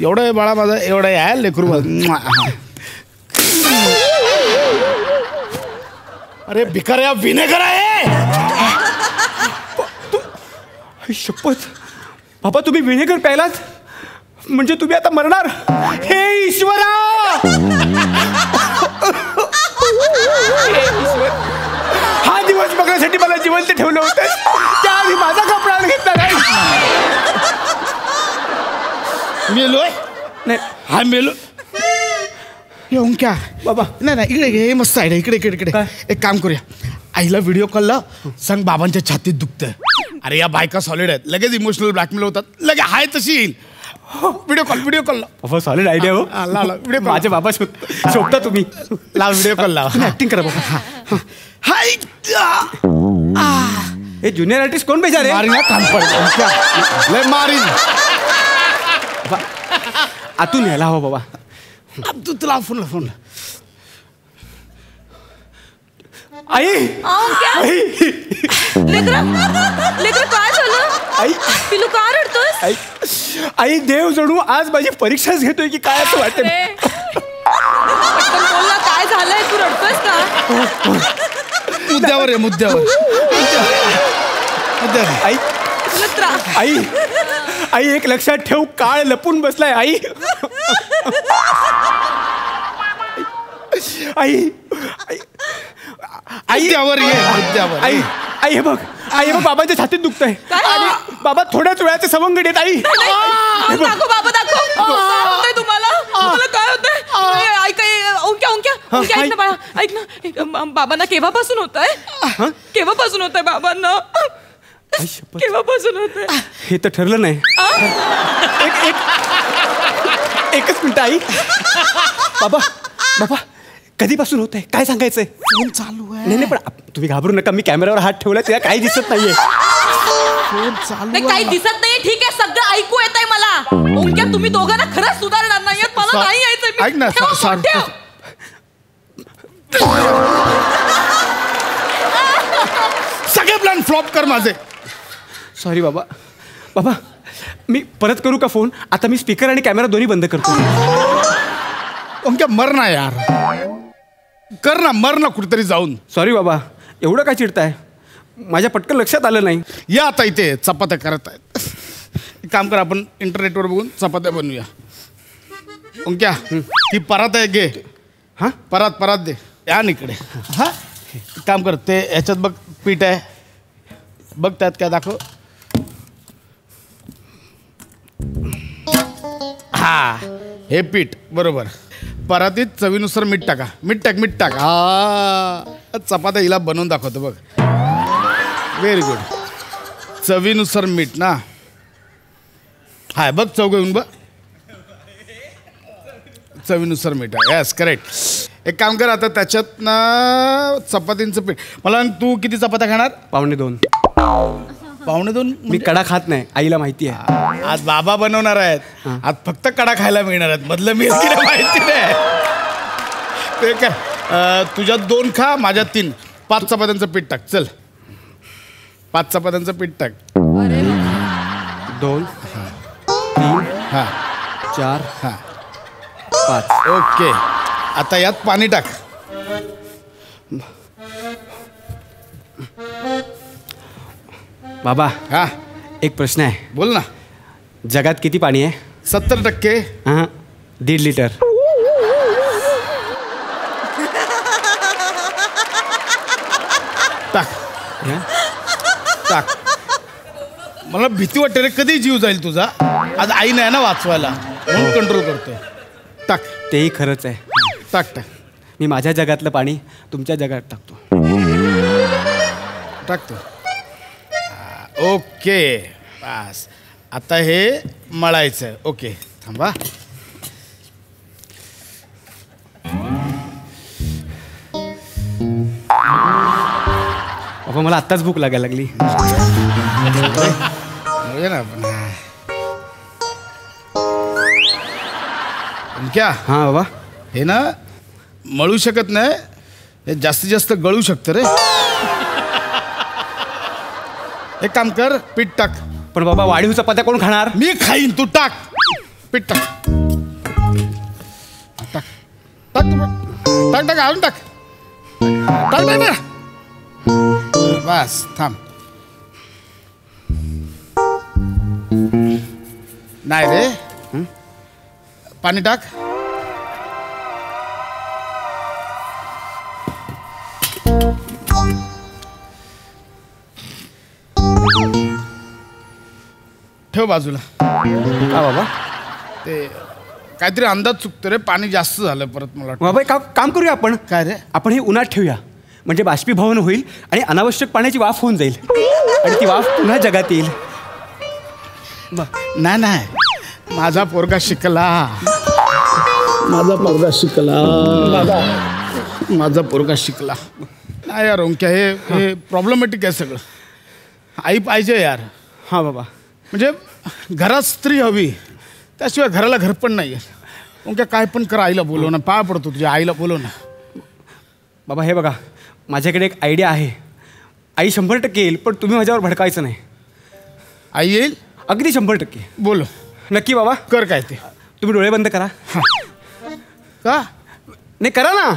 एवढं आहे बाळा माझं. एवढं आहे लेकरू. अरे भिकाऱ्या विनेगर आहे. शपथ बाबा तुम्ही विनेगर प्यायलात म्हणजे तुम्ही आता मरणार. हे ईश्वरा. हा दिवस बघण्यासाठी मला जिवंत ठेवलं होतं त्याआधी माझा का प्राण घेतला नाही. मेलोय नाही हा मेलो. येऊन क्या बाबा. नाही इकडे घे. मस्त आहे इकडे इकडे एक काम करूया. आईला व्हिडिओ कॉल लाव. सांग बाबांच्या छातीत दुखतंय. अरे या बायका सॉलिड आहेत. लगेच इमोशनल ब्लॅकमेल होतात. लगेच हाय तशी येईल. व्हिडिओ कॉल लाव. बाबा सॉलिड आयडिया हो. व्हिडिओ माझे बाबा शोधता तुम्ही. लाव व्हिडिओ कॉल लाव. ऍक्टिंग करा बाबा. हाय हे ज्युनियर आर्टिस्ट कोण बेजार मारीन आहे. कान पड लय मारीन. आतून यायला हवं बाबा. तू तुला फोन आई. आई. लेकरं काय झालं. आई. पिलू का रडतोस. आई. आई देव जणू आज माझी परीक्षाच घेतोय की काय असं वाटतं. बोलला काय झालंय तू रडतोस का. मुद्द्यावर आहे मुद्द्यावर. आई. आई. आई एक लक्षात ठेव काळ लपून बसलाय. आई. आई. आई मुद्द्यावर ये मुद्द्यावर. आई. आई हे बघ. आई हे बघ बाबाच्या छातीत दुखतंय. आणि बाबा थोड्याच वेळाचे सवंगड येत. आई दाखव बाबा दाखव. काय होतंय तुम्हाला. तुम्हाला काय होतंय. ऐक ओंक्या ऐक ना बाळा. ऐक ना बाबांना केव्हापासून होतंय. केव्हापासून होतंय बाबांना. केव्हापासून होतंय. हे तर ठरलं नाही. एकच मिनिट आई. बाबा बाबा कधीपासून होत आहे काय सांगायचंय. फोन चालू आहे. नाही पण तुम्ही घाबरू नका. मी कॅमेऱ्यावर हात ठेवला तिला काही दिसत नाहीये. फोन चालू काही दिसत नाहीये. ठीक आहे सगळं ऐकू येत आहे मला. ओंक्या तुम्ही दोघांना खरंच सुधारणार नाहीयेत. मला नाही यायचं. ऐक ना सगळे प्लॅन फ्लॉप कर माझे. सॉरी बाबा. बाबा मी परत करू का फोन. आता मी स्पीकर आणि कॅमेरा दोन्ही बंद करतो. ओंक्या मर ना यार. कर ना मर ना कुठेतरी जाऊन. सॉरी बाबा. एवढं काय चिडताय. माझ्या पटकन लक्षात आलं नाही. या आता इथे चपात्या करत आहेत. एक काम कर आपण इंटरनेटवर बघून चपात्या बनवूया. ओंक्या ती परात आहे घे. हां परात दे. या इकडे. हा काम कर ते ह्याच्यात बघ पीठ आहे बघ त्यात काय दाखव. हा हे पीठ बरोबर. परातीत चवीनुसार मीठ टाका. मीठ टाक. हा चपात्या हिला बनवून दाखवतो बघ. Very good. चवीनुसार मीठ ना. हाय बघ चव घेऊन बघ. चवीनुसार मीठ आहे. Yes correct. एक काम कर आता त्याच्यात ना चपातींचं पीठ. मला तू किती चपात्या खाणार. 1.25. 1.25. मी कडा खात नाही. आईला माहिती आहे. आज बाबा बनवणार आहेत. आज फक्त कडा खायला मिळणार आहेत. मधलं मी माहिती नाही. ते काय तुझ्या 2 खा माझ्या 3. 5 चपात्यांचं पीठ टाक चल. 5 चपात्यांचं पीठ टाक. 2 3 हा 4 हा 5. ओके. आता यात पाणी टाक. बाबा हा एक प्रश्न आहे. बोल ना. जगात किती पाणी आहे? 70%. हां 1.5 लिटर. टाक टाक. मला भीती वाटते रे कधी जीव जाईल तुझा. आज आई नाही ना वाचवायला म्हणून कंट्रोल करतोय. टाक. तेही खरंच आहे. टाक टाक मी माझ्या जगातलं पाणी तुमच्या जगात टाकतो. टाकतो. ओके बस. आता हे मळायचं. ओके थांबा. बाबा मला आत्ताच भूक लागायला लागली. बघूया ना आपण. क्या हां बाबा हे ना मळू शकत नाही. हे जास्तीत जास्त गळू शकतं रे. एक काम कर पीठ टाक. पण बाबा वाढीव चपात्या कोण खाणार? मी खाईन तू टाक. पीठ टाक. टाक टाक टाक टाक अजून टाक. टाक टाक टाक. बस थांब. नाही रे पाणी टाक. ठेव बाजूला. का बाबा? ते काहीतरी अंदाज चुकतो रे. पाणी जास्त झालं परत मला वाटतं. बाबा एक काम करूया आपण. काय रे? आपण हे उन्हात ठेवूया म्हणजे बाष्पीभवन होईल आणि अनावश्यक पाण्याची वाफ होऊन जाईल आणि ती वाफ पुन्हा जगात येईल. नाही नाही माझा पोरगा शिकला. माझा पोरगा शिकला. माझा पोरगा शिकला. नाही यार ओंक्या हे प्रॉब्लेमॅटिक आहे सगळं. आई पाहिजे यार. हां बाबा. म्हणजे घरात स्त्री हवी त्याशिवाय घराला घर पण नाही आहे. ओंक्या काय पण कर आईला बोलव ना. पाय पडतो तुझ्या आईला बोलव ना. बाबा हे बघा माझ्याकडे एक आयडिया आहे. आई 100% येईल पण तुम्ही माझ्यावर भडकायचं नाही. आई येईल अगदी 100%. बोलो. नक्की बाबा? कर काय ते. तुम्ही डोळे बंद करा. का नाही करा ना.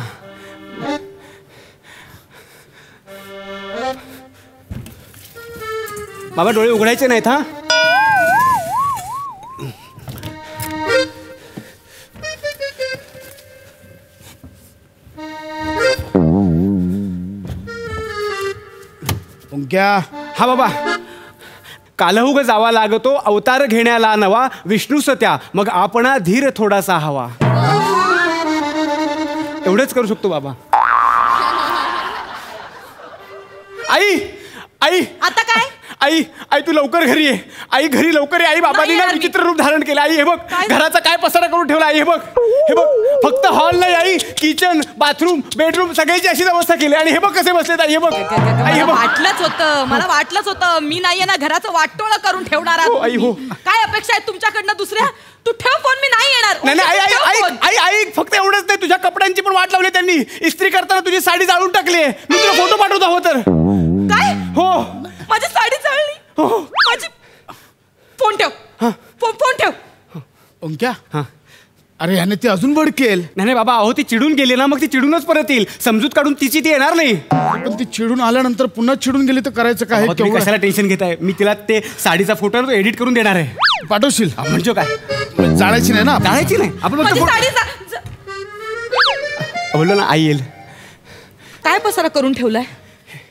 बाबा डोळे उघडायचे नाहीत हा. ओंक्या. हा बाबा. कालहुग जावा लागतो अवतार घेण्याला नवा विष्णू सत्या मग आपणा धीर थोडासा हवा. एवढंच करू शकतो बाबा. आई आई आता काय? आई आई तू लवकर घरी ये. आई घरी लवकर ये. आई बाबांनी ना विचित्र रूप धारण केलं. आई हे बघ घराचा काय पसारा करून ठेवला. आई हे बघ हे बघ. फक्त हॉल नाही आई किचन बाथरूम बेडरूम सगळ्याची अशीच अवस्था केली. आणि हे बघ कसे बसलेत. आई हे बघ. आई हे बघ. मला वाटलंच होतं मी नाहीये ना घराचं वाटोळं करून ठेवणार. आई हो. काय अपेक्षा आहे तुमच्याकडनं दुसऱ्या? तू ठेव फोन. मी नाही येणार. नाही आई आई आई आई आई फक्त एवढंच नाही तुझ्या कपड्यांची पण वाट लावली त्यांनी. इस्त्री करताना तुझी साडी जाळून टाकली. मी तुला फोटो पाठवतो हवं तर. काय? हो माझी साडी चालली. माझी फोन ठेव. फोन ठेव. ओंक्या. अरे ह्याने ती अजून भडकेल. नाही बाबा अहो ती चिडून गेली ना मग ती चिडूनच परत येईल. समजूत काढून तिची ती येणार नाही. पण ती चिडून आल्यानंतर पुन्हा चिडून गेली तर करायचं काय? तुम्ही कशाला टेन्शन घेताय. मी तिला ते साडीचा फोटो तो एडिट करून देणार आहे. पाठवशील? म्हणजे काय जाळायची नाही ना. जाळायची नाही आपण बोललो ना आई येईल. काय पसारा करून ठेवलाय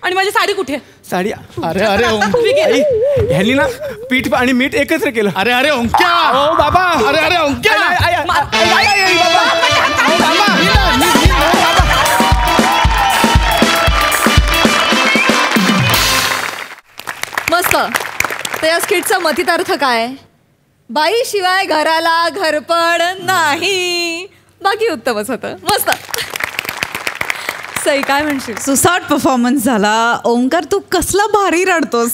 आणि माझी साडी कुठे? साडी अरे अरे ह्यांनी ना पीठ आणि मीठ एकत्र केलं. अरे अरे ओंक्या. ओ बाबा. अरे अरे ओंक्या. मस्त. तर या स्किटचा मथितार्थ काय? बाई शिवाय घराला घरपड नाही. बाकी उत्तमच होतं. मस्त. सई काय म्हणशील? सुसाट परफॉर्मन्स झाला. ओंकार तू कसला भारी रडतोस.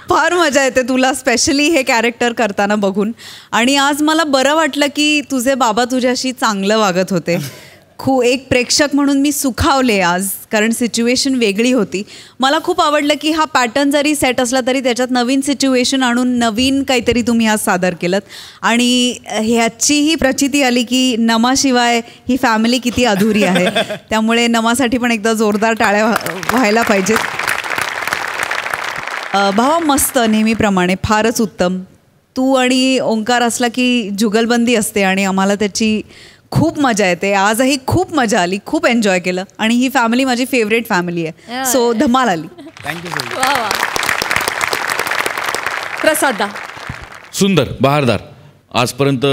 फार मजा येते तुला स्पेशली हे कॅरेक्टर करताना बघून. आणि आज मला बरं वाटलं की तुझे बाबा तुझ्याशी चांगलं वागत होते. एक प्रेक्षक म्हणून मी सुखावले आज, कारण सिच्युएशन वेगळी होती. मला खूप आवडलं की हा पॅटर्न जरी सेट असला तरी त्याच्यात नवीन सिच्युएशन आणून नवीन काहीतरी तुम्ही आज सादर केलं. आणि ह्याचीही प्रचिती आली की नमाशिवाय ही फॅमिली किती अधुरी आहे. त्यामुळे नमासाठी पण एकदा जोरदार टाळ्या व्हायला पाहिजेत. भावा मस्त, नेहमीप्रमाणे फारच उत्तम. तू आणि ओंकार असला की जुगलबंदी असते आणि आम्हाला त्याची खूप मजा येते. आजही खूप मजा आली, खूप एन्जॉय केलं. आणि ही फॅमिली माझी फेवरेट फॅमिली आहे. सो धमाल आली. थँक्यू. प्रसाद सुंदर, बहारदार. आजपर्यंत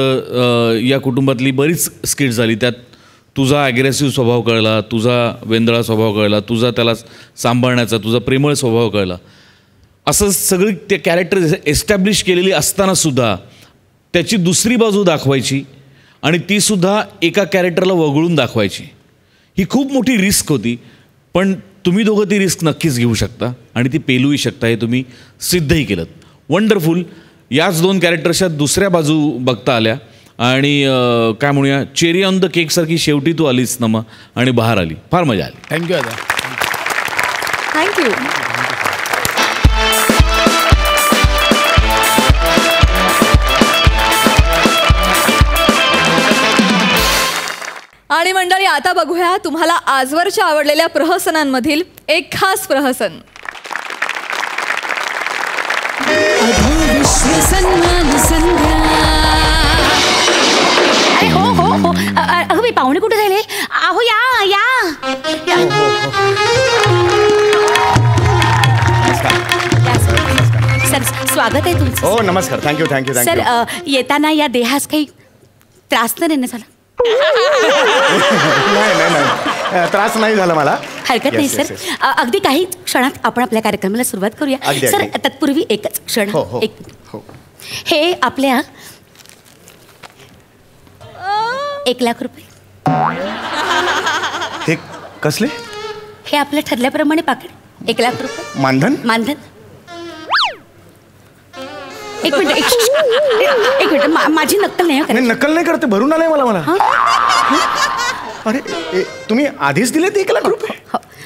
या कुटुंबातली बरीच स्किट झाली. त्यात तुझा ॲग्रेसिव्ह स्वभाव कळला, तुझा वेंदळा स्वभाव कळला, तुझा त्याला सांभाळण्याचा, तुझा प्रेमळ स्वभाव कळला. असं सगळी ते कॅरेक्टर एस्टॅब्लिश केलेली असतानासुद्धा त्याची दुसरी बाजू दाखवायची आणि तीसुद्धा एका कॅरेक्टरला वगळून दाखवायची. ही खूप मोठी रिस्क होती, पण तुम्ही दोघं ती रिस्क नक्कीच घेऊ शकता आणि ती पेलूही शकता. हे तुम्ही सिद्धही केलं. वंडरफुल. याच दोन कॅरेक्टर्सच्या दुसऱ्या बाजू बघता आल्या आणि काय म्हणूया, चेरी ऑन द केकसारखी शेवटी तू आलीस नमा आणि बहार आली. फार मजा आली. थँक्यू दादा. थँक्यू. आणि मंडळी, आता बघूया तुम्हाला आजवरच्या आवडलेल्या प्रहसनांमधील एक खास प्रहसन. अरे हो हो हो, अगं मी पाहुणे कुठे झाले? अहो या या. सर स्वागत आहे तुमचं. हो नमस्कार. Thank you thank you sir thank you. येताना या देहास काही त्रास तर नाही ना झाला? नाही त्रास नाही झाला मला. हरकत नाही सर. अगदी काही क्षणात आपण आपल्या कार्यक्रमाला सुरुवात करूया. सर तत्पूर्वी एकच क्षण. एक हे आपल्या 1,00,000 रुपये. हे कसले? हे आपल्या ठरल्याप्रमाणे पाकिट 1,00,000 रुपये मानधन. मानधन. एक मिनिट माझी नक्कल नाही नाही नक्कल नाही करते, भरून आलंय मला. अरे तुम्ही आधीच दिलेत 1,00,000 रुपये?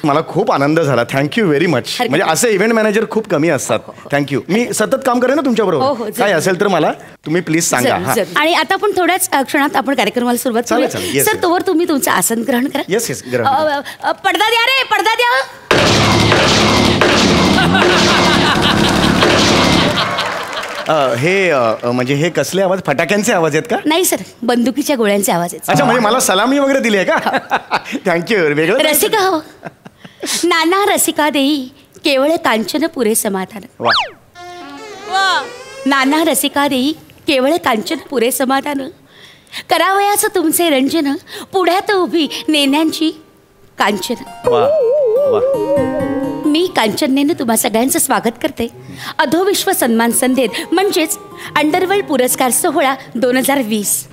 मला खूप आनंद झाला. Thank you very much. म्हणजे असे इव्हेंट मॅनेजर खूप कमी असतात. थँक्यू. मी सतत काम करेन ना तुमच्याबरोबर. काय असेल तर मला तुम्ही प्लीज सांगा. आणि आता आपण थोड्याच क्षणात आपण कार्यक्रमाला सुरुवात करूया. सर तोवर तुम्ही तुमचं आसन ग्रहण करा. Yes yes. पडदा द्या रे, पडदा द्या. हे म्हणजे हे कसले आवाज? फटाक्यांचे आवाज आहेत का? नाही सर, बंदुकीच्या गोळ्यांचे आवाज आहेत. अच्छा, म्हणजे मला सलामी वगैरे दिली आहे का? थँक्यू. वेगळं रसिका हो. नाना रसिका देई केवळ कांचन पुरे समाधान. नाना रसिका देई केवळ कांचन पुरे समाधान. करावयाचं तुमचे रंजन, पुढ्यात उभी नेण्यांची कांचन. मी कांचनेनं तुम्हा सगळ्यांचं स्वागत करते अधोविश्व सन्मान संधेत, म्हणजेच अंडरवर्ल्ड पुरस्कार सोहळा 2020.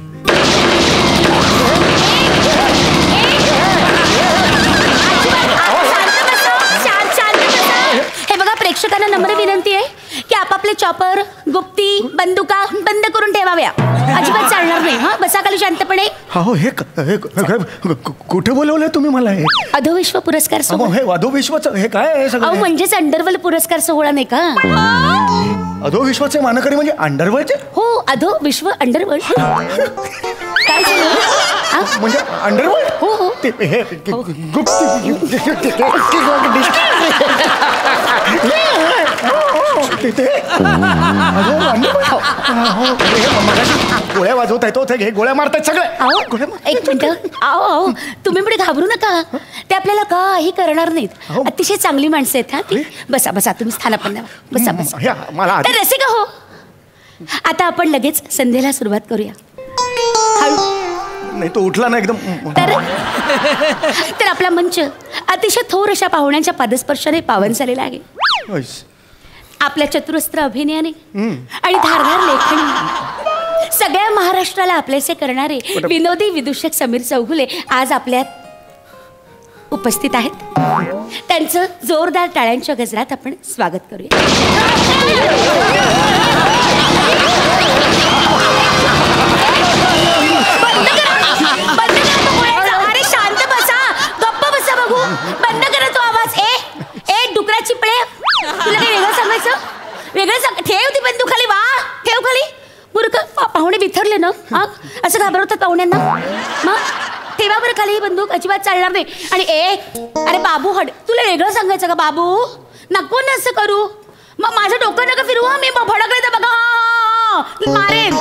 हे बघा, प्रेक्षकांना नम्र विनंती आहे की आपापले चॉपर, गुप्ती, बंदुका बंद करून ठेवाव्या. अजिबात चालणार नाही. हा, बसा खाली शांतपणे. हो. हे कुठे बोलवलंय तुम्ही मला? हे अधोविश्व पुरस्कार सोहळा. हे अधोविश्वाचं हे काय आहे सगळं? म्हणजेच अंडरवर्ल्ड पुरस्कार सोहळा नाही का? अधोविश्वाचे मानकरी म्हणजे अंडरवर्ल्डचे? हो, अधो विश्व अंडरवर्ल्ड. काय झालं? म्हणजे अंडरवर्ल्ड? हो हो. हे गोळ्या वाजवत आहेत. हे गोळ्या मारतायत सगळे. एक मिनिट. आओ तुम्ही पुढे घाबरू नका. ते आपल्याला काही करणार नाहीत. अतिशय चांगली माणसं आहेत. हा ती. बसा बसा, तुम्ही स्थानापन्न बसा बसा. मला रसिका हो, आता आपण लगेच संध्येला सुरुवात करूया. हळू. नाही तो उठला ना एकदम. तर आपला मंच अतिशय थोर अशा पाहुण्यांच्या पादस्पर्शाने पावन झालेला आहे. आपल्या चतुरस्त्र अभिनयाने आणि धारदार लेखणी सगळ्या महाराष्ट्राला आपलेसे करणारे विनोदी विदूषक समीर चौगुले आज आपल्यात उपस्थित आहेत. त्यांचं जोरदार टाळ्यांच्या गजरात आपण स्वागत करूया. अरे शांत बंद करा तो आवाज. ए डुकरा चिपळे, तुला काही वेगळं सांगायचं? वेगळं सांग. ठेव ती बंदूक खाली. वा ठेव खाली. मूर्ख पाहुणे बिथरले ना. हा असं घाबरवतात पाहुण्यांना. मग ठेवा बरं खाली ही बंदूक. अजिबात चालणार नाही. आणि अरे बाबू हड, तुला वेगळं सांगायचं का बाबू? नको ना असं करू. मग माझं डोकं नका फिरू. मी भडकले तर बघा मारेन.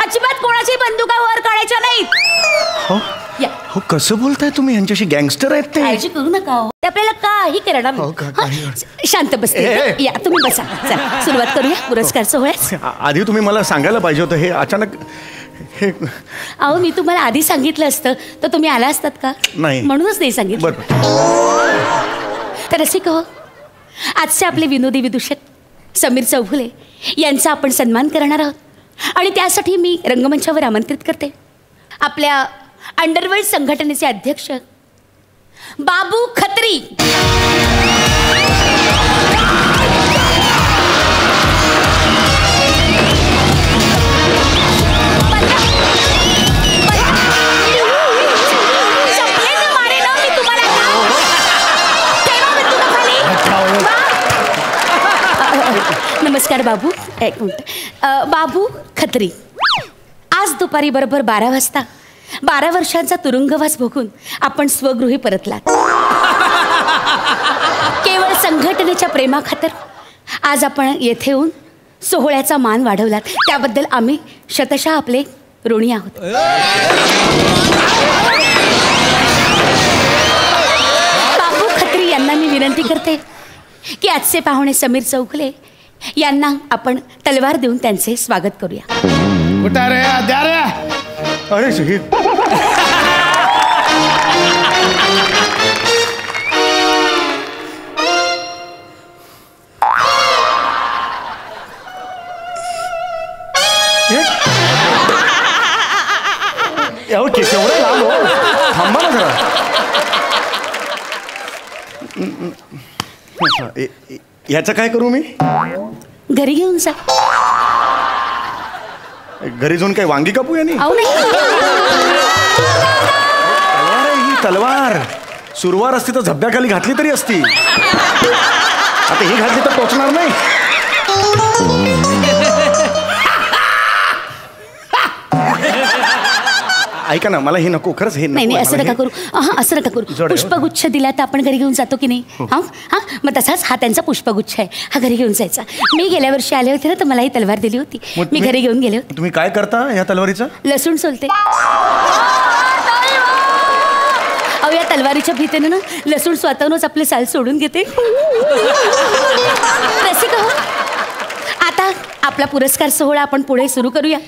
अजिबात कोणाची बंदुका वर काढायच्या नाहीत. हो कसं बोलताय तुम्ही? यांच्याशी गँगस्टर आहेत ते. काळजी करू नका हो. ते आपल्याला काही करणार नाही. शांत बसते. या तुम्ही बसा. चला सुरुवात करूया पुरस्कार सोहळ्यास. आधी तुम्ही मला सांगायला पाहिजे होतं. हे अचानक हे. अहो मी तुम्हाला आधी सांगितलं असतं तर तुम्ही आला असतात का? नाही. म्हणूनच नाही सांगितलं. तर असे कहो, आजचे आपले विनोदी विदूषक समीर चौगुले यांचा आपण सन्मान करणार आहोत. आणि त्यासाठी मी रंगमंचावर आमंत्रित करते आपल्या अंडरवर्ल्ड संघटनेचे अध्यक्ष बाबू खत्री. नमस्कार बाबू. एक मिनिट. बाबू खत्री, आज दुपारी बरोबर 12 वाजता 12 वर्षांचा तुरुंगवास भोगून आपण स्वगृही परतलात. केवळ संघटनेच्या प्रेमाखातर आज आपण येथे येऊन सोहळ्याचा मान वाढवलात. त्याबद्दल आम्ही शतशः आपले ऋणी आहोत. बाबू खत्री यांना मी विनंती करते की आजचे पाहुणे समीर चौगुले यांना आपण तलवार देऊन त्यांचे स्वागत करूया. कुठं रे? द्या रे. अरे शहीद. केवढं लांब हो. थांबा ना जरा. ह्याचं काय करू मी? घरी घेऊन जा. घरी जाऊन काय वांगी कापू यांनी? ही तलवार सुरवार असती तर झब्ब्याखाली घातली तरी असती. आता ही घातली तर टोचणार नाही. ऐका ना, मला हे नको. खरंच हे नाही. असं नका करू. असं नका करू. पुष्पगुच्छ दिला तर आपण घरी घेऊन जातो की नाही? हा मग तसाच हा त्यांचा पुष्पगुच्छ आहे. हा घरी घेऊन जायचा. मी गेल्या वर्षी आले होते ना तर मला ही तलवार दिली होती. मी घरी घेऊन गेले होते. तुम्ही काय करता या तलवारीचा? लसूण सोलते. अहो या तलवारीच्या भीतीने ना लसूण स्वतःहूनच आपले साल सोडून घेते. रसिक हो, आता आपला पुरस्कार सोहळा आपण पुढे सुरू करूया.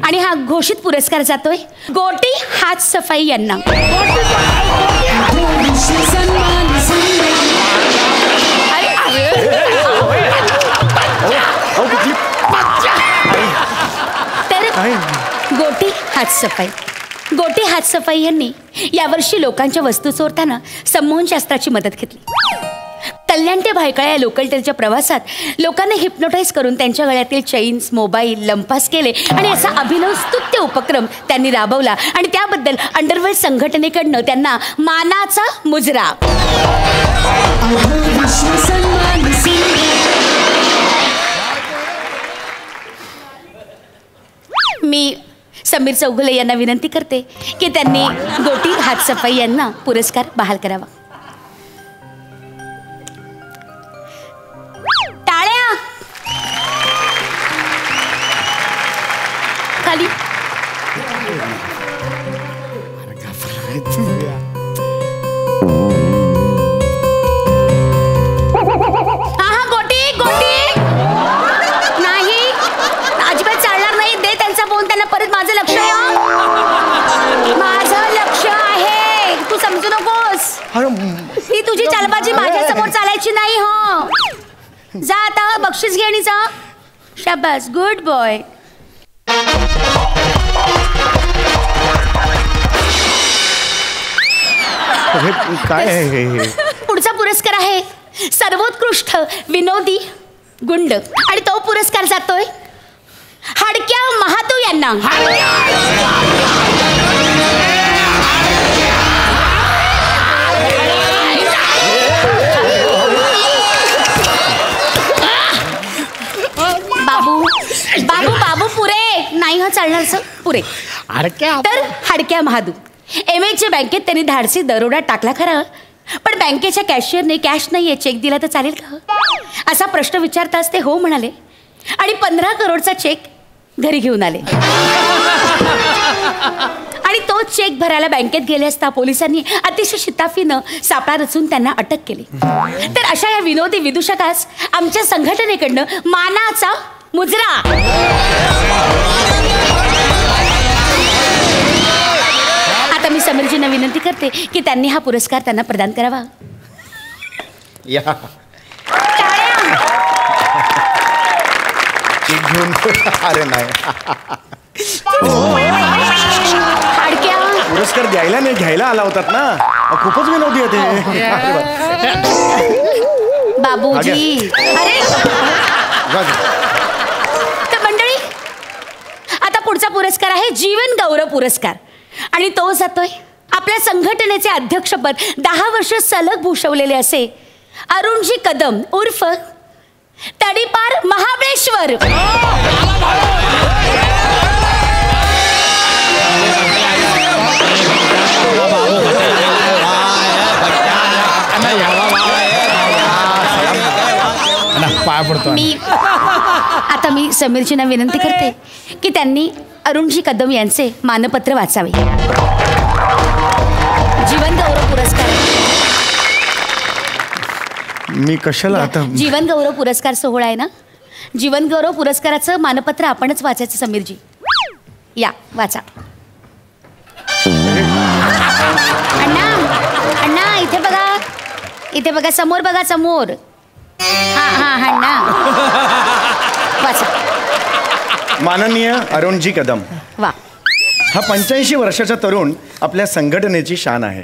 आणि हा घोषित पुरस्कार जातोय गोटी हात सफाई यांना. तर गोटी हात सफाई यांनी यावर्षी लोकांच्या वस्तू चोरताना संमोहनशास्त्राची मदत घेतली. कल्याण ते भायखळा या लोकल ट्रेनच्या प्रवासात लोकांना हिप्नोटाईज करून त्यांच्या गळ्यातील चेन्स, मोबाईल लंपास केले. आणि असा अभिनव स्तुत्य उपक्रम त्यांनी राबवला. आणि त्याबद्दल अंडरवर्ल्ड संघटनेकडनं त्यांना मानाचा मुजरा. मी समीर चौगुले यांना विनंती करते की त्यांनी गोटी हात सफाई यांना पुरस्कार बहाल करावा. टाळ्या खाली. गोटी नाही, अजिबात चालणार नाही. दे त्यांचा फोन त्यांना परत. माझं लक्ष आहे. माझं लक्ष आहे. तू समजू नकोस. ही तुझी चालबाजी माझ्या समोर चालायची नाही. हो जा आता बक्षीस घे आणि जा. शाबास, गुड बॉय. काय आहे? पुढचा पुरस्कार आहे सर्वोत्कृष्ट विनोदी गुंड. आणि तो पुरस्कार जातोय हडक्या महातू यांना. नाही हा चालणार सर पुरे. तर हाडक्या महादू MAच्या बँकेत त्यांनी धाडसी दरोडा टाकला खरा, पण बँकेच्या कॅशियरने कॅश नाहीये चेक दिला तर चालेल का असा प्रश्न विचारताच ते हो म्हणाले आणि 15 करोडचा चेक घरी घेऊन आले. आणि तो चेक भरायला बँकेत गेले असता पोलिसांनी अतिशय शिताफीनं सापळा रचून त्यांना अटक केली. तर अशा या विनोदी विदूषकास आमच्या संघटनेकडनं मानाचा मुजरा. आता मी समीरजींना विनंती करते की त्यांनी हा पुरस्कार त्यांना प्रदान करावा. अरे नाही पुरस्कार द्यायला नाही घ्यायला आला होतात ना, खूपच विनोदी होते. बाबूजी अरे तर मंडळी आता पुढचा पुरस्कार आहे जीवन गौरव पुरस्कार आणि तो जातोय आपल्या संघटनेचे अध्यक्षपद 10 वर्ष सलग भूषवलेले असे अरुणजी कदम उर्फ तडीपार महाबळेश्वर. मी समीरजींना विनंती करते की त्यांनी अरुणजी कदम यांचे मानपत्र वाचावे. जीवन गौरव पुरस्कार मी कशाला आता जीवन गौरव पुरस्कार सोहळा आहे ना, जीवन गौरव पुरस्काराचं मानपत्र आपणच वाचायचं. समीरजी या वाचा. अण्णा अण्णा इथे बघा समोर बघा समोर. हा अण्णा वाचा. माननीय अरुणजी कदम, वा. हा 85 वर्षाचा तरुण आपल्या संघटनेची शान आहे.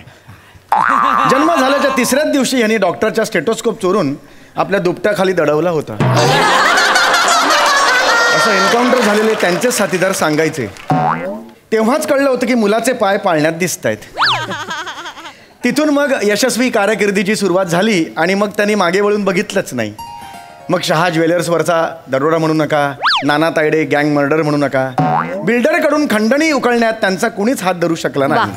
जन्म झाल्याच्या 3ऱ्याच दिवशी यांनी डॉक्टरचा स्टेटोस्कोप चोरून आपल्या दुपट्याखाली दडवला होता असं एन्काउंटर झालेले त्यांचे साथीदार सांगायचे. तेव्हाच कळलं होतं की मुलाचे पाय पाळण्यात दिसत आहेत. तिथून मग यशस्वी कारकिर्दीची सुरुवात झाली आणि मग त्यांनी मागे वळून बघितलंच नाही. मग शहा ज्वेलर्सवरचा दरोडा म्हणू नका, नाना तायडे गँग मर्डर म्हणू नका, बिल्डरकडून खंडणी उकळण्यात त्यांचा कुणीच हात धरू शकला नाही.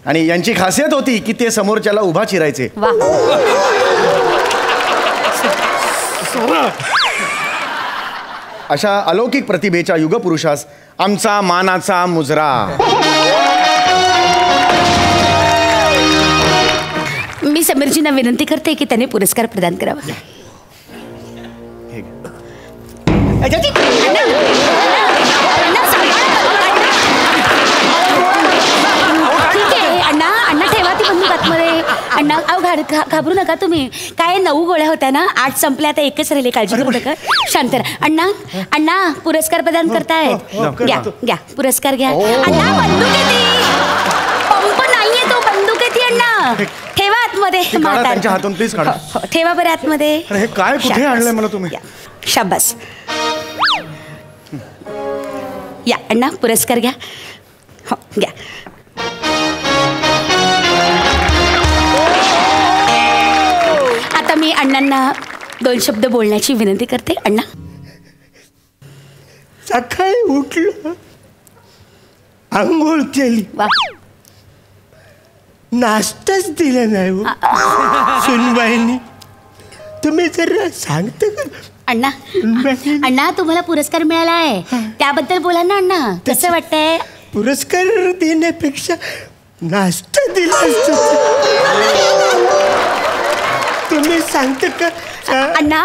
आणि यांची खासियत होती की ते समोरच्याला उभा चिरायचे. अशा अलौकिक प्रतिभेच्या युगपुरुषास आमचा मानाचा मुजरा. मी समीरजींना विनंती करते की त्यांनी पुरस्कार प्रदान करावा. अण्णा ठेवा ती बंदूक आतमध्ये. अण्णा अहो घाबरू नका तुम्ही. काय 9 गोळ्या होत्या ना, 8 संपल्या, आता 1च राहिले. काळजी करू नका, शांत राहा. अण्णा पुरस्कार प्रदान करतायत. घ्या पुरस्कार घ्या. अण्णा बंदूक येते, पंप नाहीये तो, बंदूक येते. अण्णा ठेवा आतमध्ये. त्यांच्या हातून प्लीज काढा. ठेवा बरं आतमध्ये. हे काय कुठे आणलंय मला तुम्ही? शाबास. या अण्णा पुरस्कार घ्या. हो घ्या. आता मी अण्णांना 2 शब्द बोलण्याची विनंती करते. अण्णा सकाळी उठलं, आंघोळ केली, नाश्ताच दिला नाही. सुनबाईंनी तुम्ही जरा सांगता का? अण्णा तुम्हाला पुरस्कार मिळाला आहे, त्याबद्दल बोला ना अण्णा. कसं वाटतंय? पुरस्कार देण्यापेक्षा नाश्ता दिला तुम्ही सांगता का? अण्णा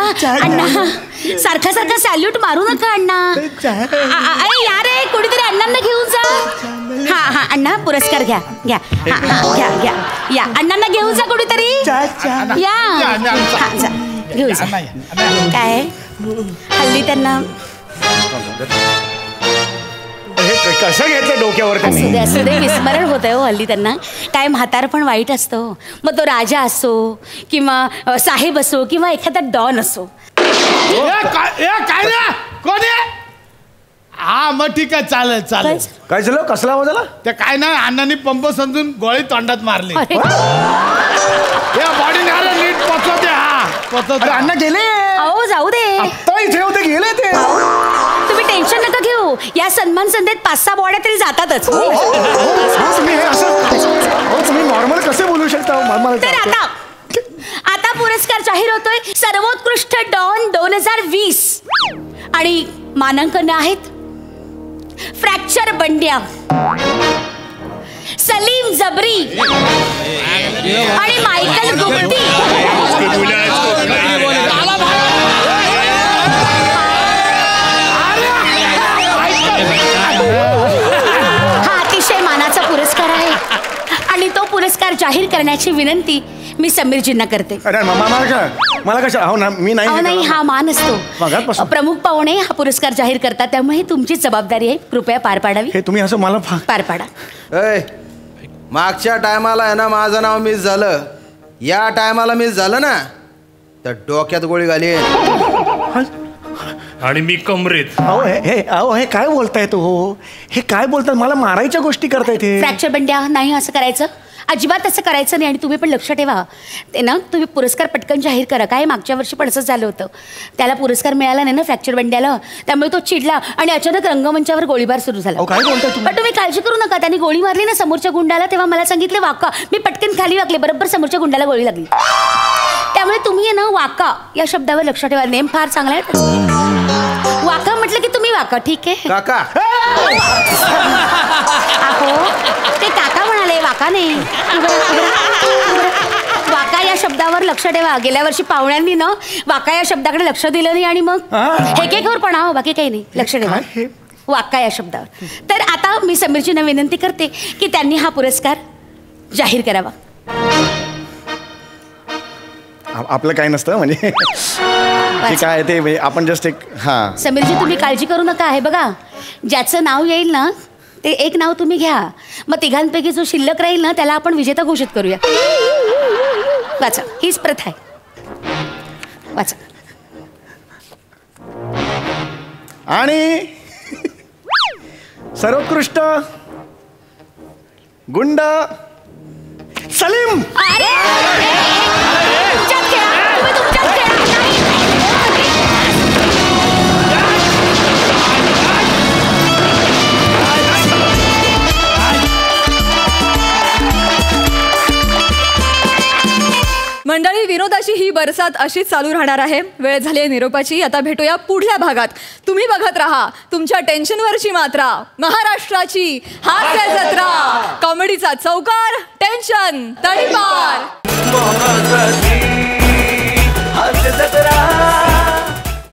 सारखा सॅल्यूट मारू नका अण्णा. अरे यार कोणीतरी अण्णांना घेऊन जा. हा अण्णा पुरस्कार घ्या. या अण्णांना घेऊन जा कोणीतरी. या घेऊन जा. काय हल्ली त्यांना कसं घेतलं डोक्यावर? असू दे विस्मरण होत आहे हो हल्ली त्यांना. काय म्हातार पण वाईट असतो. मग तो राजा असो किंवा साहेब असो किंवा एखादा डॉन असो. काय रे कोण आहे? हा मग ठीक आहे, चालेल. काय झालं? कसला आवाज आला? ते काय नाही, अण्णांनी पंप समजून गोळी तोंडात मारली. बॉडी नीट पोचवते. हा पोचवते. अण्णा गेले. अहो जाऊ दे, इथे होते, गेले ते. तुम्ही टेन्शन या सन्मान संध्येत 5-6 बॉड्या तरी जातातच. तुम्ही नॉर्मल कसे बोलू शकता? तर आता पुरस्कार जाहीर होतोय. सर्वोत्कृष्ट डॉन 2020 आणि मानांकन आहेत फ्रॅक्चर बंड्या, सलीम जबरी आणि मायकल गुप्ती. हा अतिशय मानाचा पुरस्कार आहे आणि तो पुरस्कार जाहीर करण्याची विनंती मी समीरजींना करते. मला कशा मी नाही, हा मान असतो. प्रमुख पाहुणे हा पुरस्कार जाहीर करतात, त्यामुळे तुमची जबाबदारी आहे. कृपया पार पाडावी. हे तुम्ही असं मला पार पाडा. मागच्या टायमाला आहे ना माझं नाव मिस झालं, या टायमाला मिस झालं ना तर डोक्यात गोळी घाली आणि मी कमरेत. हे काय बोलताय तो? हे काय बोलतात? मला मारायच्या गोष्टी करतायत. फ्रॅक्चर बंड्या नाही असं करायचं, अजिबात असं करायचं नाही. आणि तुम्ही पण लक्ष ठेवा ते ना, तुम्ही पुरस्कार पटकन जाहीर करा. काय मागच्या वर्षी पण असंच झालं होतं, त्याला पुरस्कार मिळाला नाही ना फ्रॅक्चर बंड्याला, त्यामुळे तो चिडला आणि अचानक रंगमंचावर गोळीबार सुरू झाला. पण तुम्ही काळजी करू नका, त्यांनी गोळी मारली ना समोरच्या गुंडाला, तेव्हा मला सांगितले वाका. मी पटकन खाली वाकले, बरोबर समोरच्या गुंडाला गोळी लागली. त्यामुळे तुम्ही ना वाका या शब्दावर लक्ष ठेवा. नेम फार चांगला आहे. वाका म्हटलं की तुम्ही वाका. ठीक आहे काका? अहो ते काका म्हणाले, वाका नाही. वाका या शब्दावर लक्ष ठेवा. गेल्या वर्षी पाहुण्यांनी ना वाका या शब्दाकडे लक्ष दिलं नाही आणि मग हेकेकवर हो, बाकी काही नाही. लक्ष ठेवा वाका या शब्दावर. तर आता मी समीरजींना विनंती करते की त्यांनी हा पुरस्कार जाहीर करावा. आपलं काय नसतं म्हणजे काय ते आपण जस्ट एक. हा समीरजी तुम्ही काळजी करू नका. आहे बघा, ज्याचं नाव येईल ना ते एक नाव तुम्ही घ्या, मग तिघांपैकी जो शिल्लक राहील ना त्याला आपण विजेता घोषित करूया. वाचा, हीच प्रथा आहे. वाचा. आणि सर्वोत्कृष्ट गुंड सलीम. मंडळी, विनोदाची ही बरसात अशीच चालू राहणार आहे. वेळ झाली आहे निरोपाची. आता भेटूया पुढल्या भागात. तुम्ही बघत राहा तुमच्या टेन्शनवरची मात्रा, महाराष्ट्राची हास्य जत्रा. कॉमेडीचा चौकार, टेन्शन तडीपार.